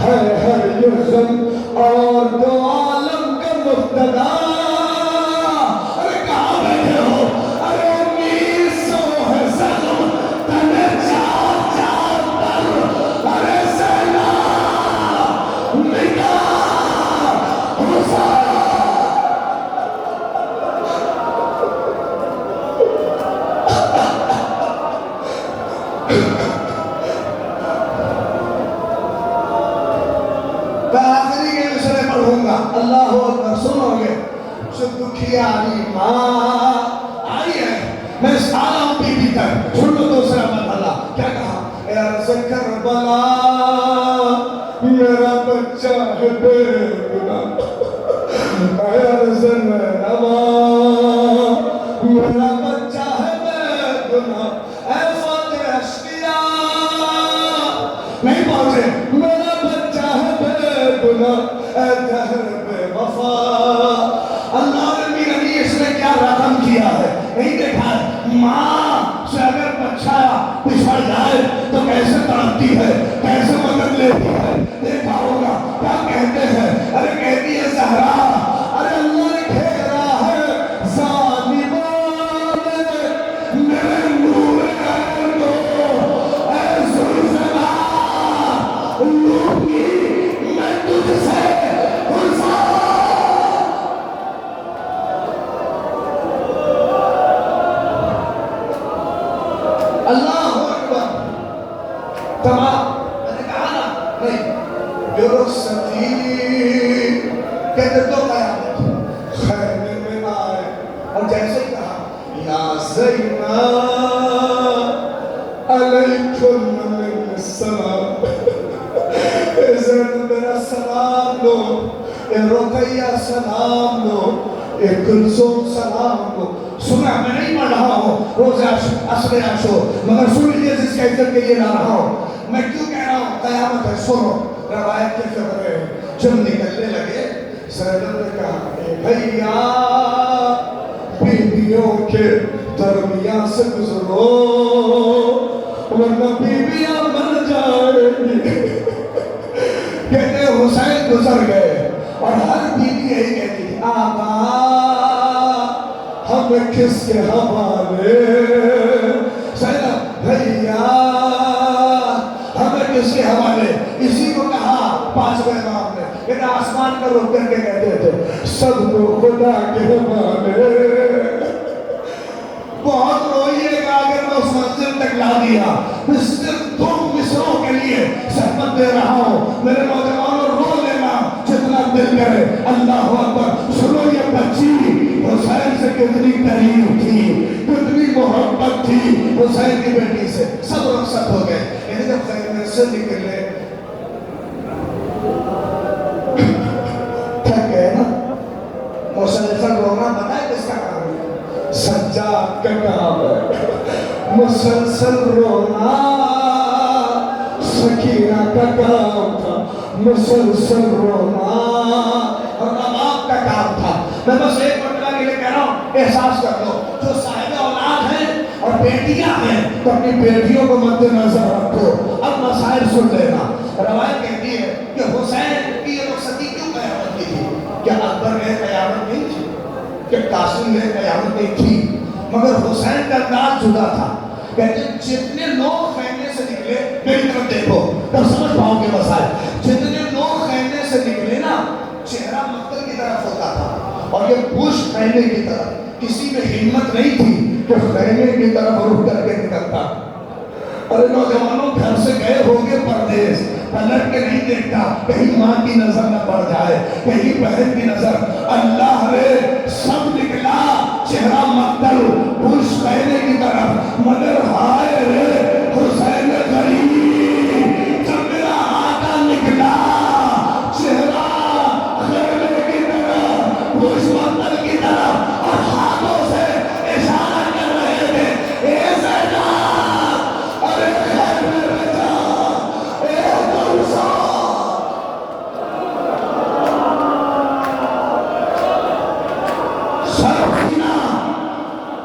ہے یہ غم اور دو عالم کا مفتدا ارے کہاں بیٹھے ہو ارے 1900 ہے زخم تنے چار چار پر ارے سینا نگاہ حسین اللہ اکبر سنو گے جو دکھیاری ماں آئی ہے میں سارا ہوں بی بی تک سن لو دوسرا مرحلہ کیا کہا اے عرض کربلا میرا بچہ ہے بے گناہ اے عرض نبا میرا بچہ ہے بے گناہ اے فاتح اشقیاء نہیں پہنچے میرا بچہ ہے بے گناہ اے دہر بے وفا اللہ نے میرا نہیں اس نے کیا رقم کیا ہے نہیں دیکھا ہے ماں سے اگر بچہ پچھڑ جائے تو کیسے تڑپتی ہے کیسے مدد لیتی ہے دیکھا ہوگا کیا کہتے ہیں ارے کہتی ہے زہرا ارے اللہ نے گھیرا ہے ظالموں نے میرے نور عین کو اے زلزلہ لوٹی میں تجھ سے اللہ اکبر تمام میں نے کہا نا نہیں یورستی کہتے تو قیامت خیمے میں آئے اور جیسے کہا یا زینب علیکم من السلام اے زینب میرا سلام دو اے رقیہ سلام دو اے کلثوم سلام دو سنا میں نہیں پڑھ رہا ہوں روز عصر عاشور مگر سن لیجیے جس کا عزت کے لیے لا رہا ہوں میں کیوں کہہ رہا ہوں قیامت ہے سنو روایت کے فقرے جب نکلنے لگے زینب نے کہا اے بھیا بیویوں کے درمیان سے گزرو ورنہ بیویاں مر جائیں گی. کہتے ہیں حسین گزر گئے اور ہر بیوی یہی کہتی تھی آقا ہمیں کس کے حوالے, زینب بھیا ہمیں کس کے حوالے. اسی کو کہا پانچویں امام نے, لیکن آسمان کا رخ کر کے کہتے تھے سب کو خدا کے حوالے. بہت روئیے گا اگر میں اس منزل تک لا دیا. میں صرف 2 مصروں کے لیے زحمت دے رہا ہوں. میرے نوجوانوں رو لینا جتنا دل کرے. اللہ اکبر. سنو یہ بچی حسین سے کتنی قریب تھی, کتنی محبت تھی حسین کی بیٹی سے. سب رخصت ہو گئے. یعنی جب خیمے سے نکلے تھک گئے نا, مسلسل رونا پتہ ہے کس کا کام ہے؟ سجاد کا کام ہے. مسلسل رونا سکینہ کا کام تھا, مسلسل رونا اور امام کا کام تھا. میں بس ایک مرتبہ کے لیے کہہ رہا ہوں, احساس کر لو جو صاحب اولاد ہیں اور بیٹیاں ہیں تو اپنی بیٹیوں کو مد نظر رکھو. اب مسائل سن لینا. روایت کہتی ہے کہ حسین کی یہ رخصتی کیوں قیامت کی تھی؟ کیا اکبر نے قیامت نہیں تھی؟ کہ قاسم نے قیامت نہیں تھی؟ مگر حسین کا انداز جدا تھا. کہتے ہیں جتنے لوگ خیمے سے نکلے, میری طرف دیکھو تب سمجھ پاؤ گے مسائل. جتنے لوگ خیمے سے نکلے نا, چہرہ مقتل کی طرف ہوتا تھا اور یہ پشت خیمے کی طرف. کسی میں ہمت نہیں تھی کہ خیمے کی طرف رک کر کے نکلتا. ارے نوجوانوں گھر سے گئے ہوگے پردیس, پلٹ کے نہیں دیکھتا کہیں ماں کی نظر نہ پڑ جائے, کہیں بہن کی نظر. اللہ رے سب نکلا, چہرہ مقتل, پشت خیمے کی طرف. مگر ہائے رے حسین غریب, جب میرا آقا نکلا چہرہ خیمے کی طرف, پشت مقتل کی طرف, اور ہاتھوں سے اشارہ کر رہے تھے اے زینب, ارے خیمے میں جا, اے درسا. سرفینہ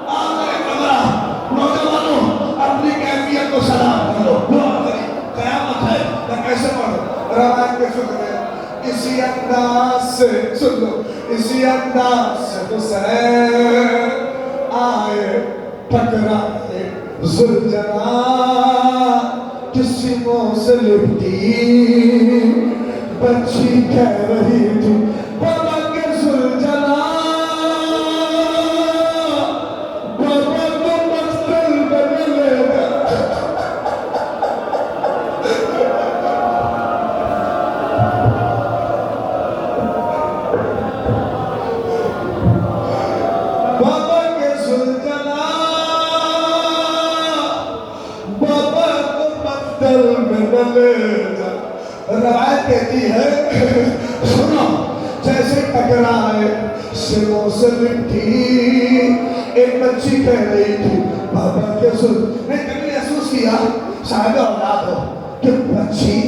آخر قدرہ. نوجوانوں اپنی کیفیت کو سلام کر لو. دعا کریں, قیامت ہے. میں کیسے پڑھوں؟ روایت کے فکر ہے. اسی انداز سے سن لو, اسی انداز سے حسین آئے ٹکرائے زلجنا, کسی منہ سے لپٹی بچی کہہ رہی تھی بابا کے زلجنا, بابا تو مقتل بن لے گا. بابا کے زلجنا, بابا کو مقتل بن لے جا. روایت کہتی ہے سنو, جیسے ٹکرائے سروں سے لپٹی, ایک بچی کہہ رہی تھی بابا کے زل. میں کبھی محسوس کیا صاحب اولاد ہو کہ بچی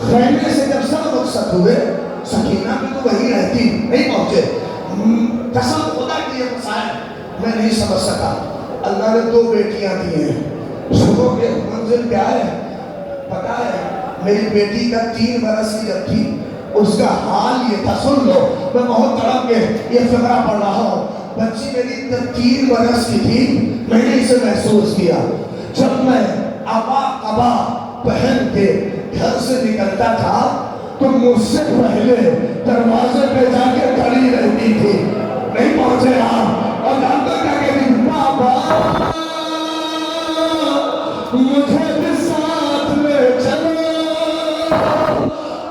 خیمے سے جب سب رخصت ہوئے, سکینہ بھی تو وہی رہتی, نہیں پہنچے. قسم خدا کی یہ مسائل میں نہیں سمجھ سکا. اللہ نے 2 بیٹیاں دی ہیں. سنو کہ منزل کیا ہے پتا ہے؟ میری بیٹی کا 3 برس کی جب تھی, اس کا حال یہ تھا. سن لو, میں بہت تڑپ کے یہ فقرہ پڑھ رہا ہوں. بچی میری 3 برس کی تھی, میں نے اسے محسوس کیا جب میں قبا پہن کے گھر سے نکلتا تھا تو مجھ سے پہلے دروازے پہ جا کے کھڑی رہتی تھی, نہیں پہنچے آپ. اور جانتا کیا کہتی, بابا مجھے بھی ساتھ لے چلو.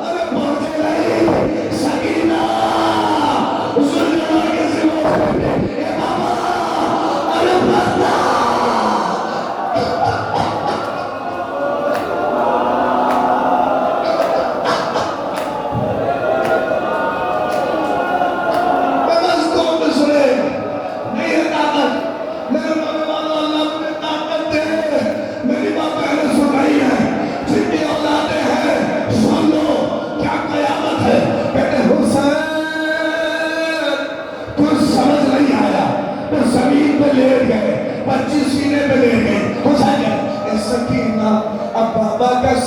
ارے پہنچے نہیں سکینہ, زلجنا کے سوا سے اے بابا, ارے بابا. میرے نوجوانوں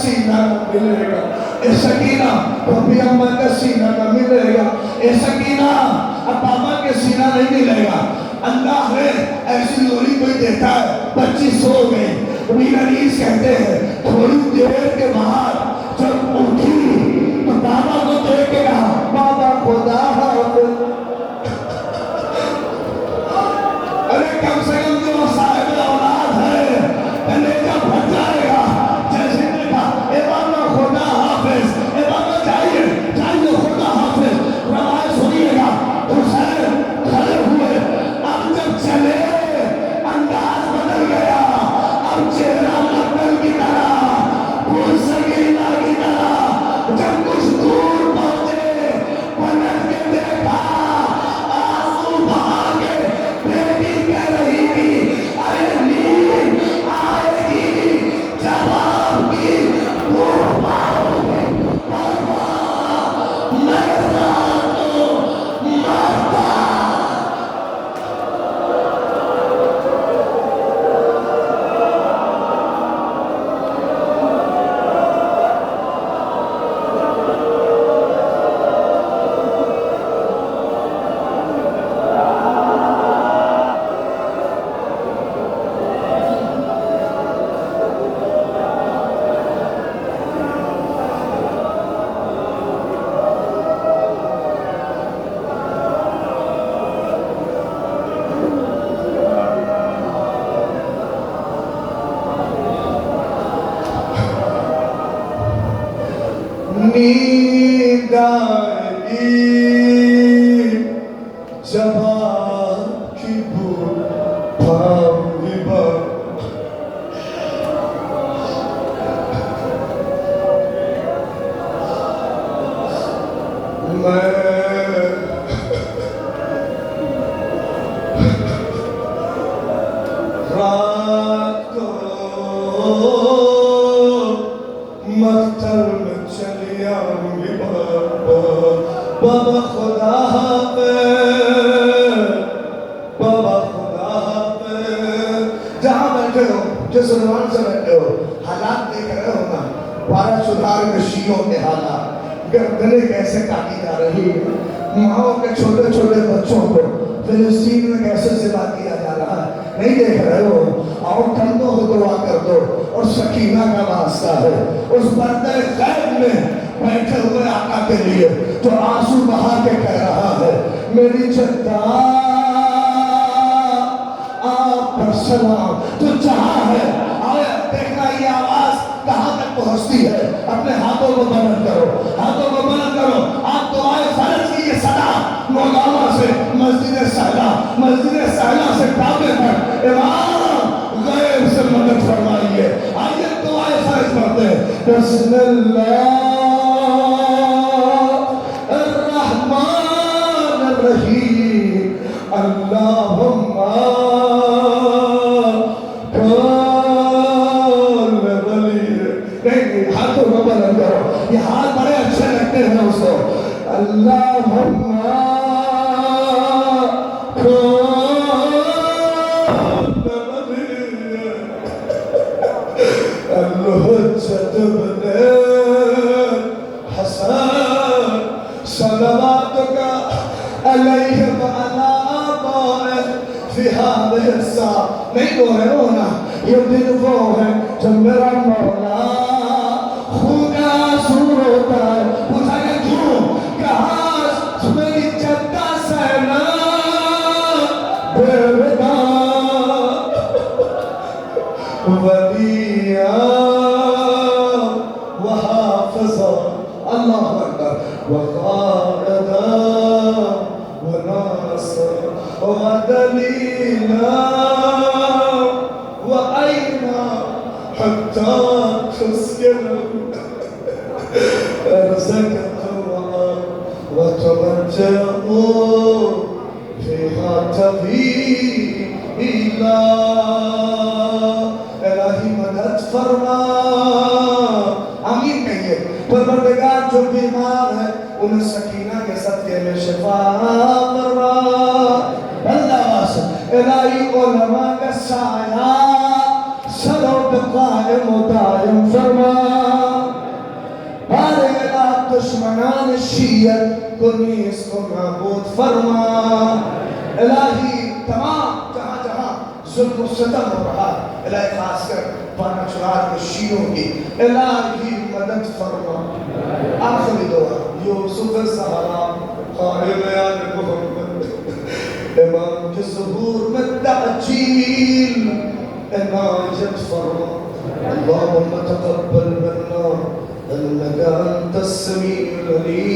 سینہ نہ ملے گا، اے سکینہ پاپی اماں کا سینہ نہ ملے گا، اے سکینہ ابا کے سینہ نہیں ملے گا۔ اللہ ہے ایسی لوری کوئی دیتا ہے، بچی سو گئی، مینریز کہتے ہیں تھوڑی دیر کے بعد جب اٹھی تو بابا کو دیکھ کے کہا بابا خدا حافظ۔ ارے کم سے کم جو صاحب اولاد ہے کلیجہ پھٹ جائے گا، جیسے نے کہا اے بابا خدا حافظ، اے بابا جائیے جائیے خدا حافظ۔ روایت سنیے گا حسین کھڑے ہوئے، اب جب چلے انداز بدل گیا، اب چہرہ مقبل کی طرح پرسکینہ کی طرح، جب کچھ دور پہنچے پلٹ کے دیکھا آنسو بہا کے بیٹی کہہ رہی تھی ارے نیند آئے گی جب آپ کی دور پاؤ گے میں رات کو مرتا۔ نیند آئے گی جب آپ کی بھول پاؤں گی میں رات کو مقتل میں چلی آؤں گی بابا خدا حافظ، بابا خدا حافظ۔ جہاں بیٹھے ہو جس عنوان سے بیٹھے ہو حالات دیکھ رہے ہو نا، 12 چودار میں شیعوں کے حالات، گردنیں کیسے کاٹی جا رہی ہے، ماؤں کے چھوٹے چھوٹے بچوں کو فلسطین میں کیسے ذبح کیا جا رہا ہے، نہیں دیکھ رہے ہو؟ آؤ ٹھنڈو ہو دعا کر دو، اور سکینہ کا واسطہ ہے اس پردہ غیب میں بیٹھے ہوئے آقا کے لیے جو آنسو بہا کے کہہ رہا ہے میری جدہ آپ پر سلام، تو جہاں ہے آئے دیکھنا یہ آواز کہاں تک پہنچتی ہے۔ اپنے ہاتھوں کو بلند کرو، ہاتھوں کو بلند کرو، آپ دعائے فرض کی یہ صدا مولانا سے مسجد سہلہ سے کعبے تک امام غیب سے مدد فرمائیے۔ آئیے دعائے فرض پڑھتے ہیں۔ بسم اللہ الرحمن الرحیم، اللہم ہاتھوں کو بلند کرو، یہ ہاتھ بڑے اچھے لگتے ہیں اس کو۔ اللہم الحجت بن حسن صلواتک علیہ وعلی آبائہ فی هذه الساعة۔ نہیں رو ہے رونا، یہ دن وہ ہے جب میرا مولا خون کا آنسو روتا ہے۔ پوچھا کہ کیوں؟ کہا میری جدہ سینا بے ودا ودیعہ وحافظہ، اللہ اکبر، وقائدہ وناصر ودلیلہ وعینا حتی تسکن ارزقت وتمجأوا فيها طويلا۔ الہی مدد فرما، آمین کہیے۔ پروردگار جو بیمار ہے انہیں سکینہ کے صدقے میں شفا فرما۔ اللہ واسط الہی علماء کا سایہ سروں پہ قائم و دائم فرما۔ بارے الہ دشمنان شیعت کو نیز کو نابود فرما الہی تمام جہاں جہاں ظلم و ستم ہو رہا الہی خاص کر پانا چرار کے شیعوں کی الہی مدد فرما آخری دعا یوسف الزہرا قائم آل محمد امام کے ظہور میں تعجیل عنایت فرما اللهم تقبل منا انك انت السميع العليم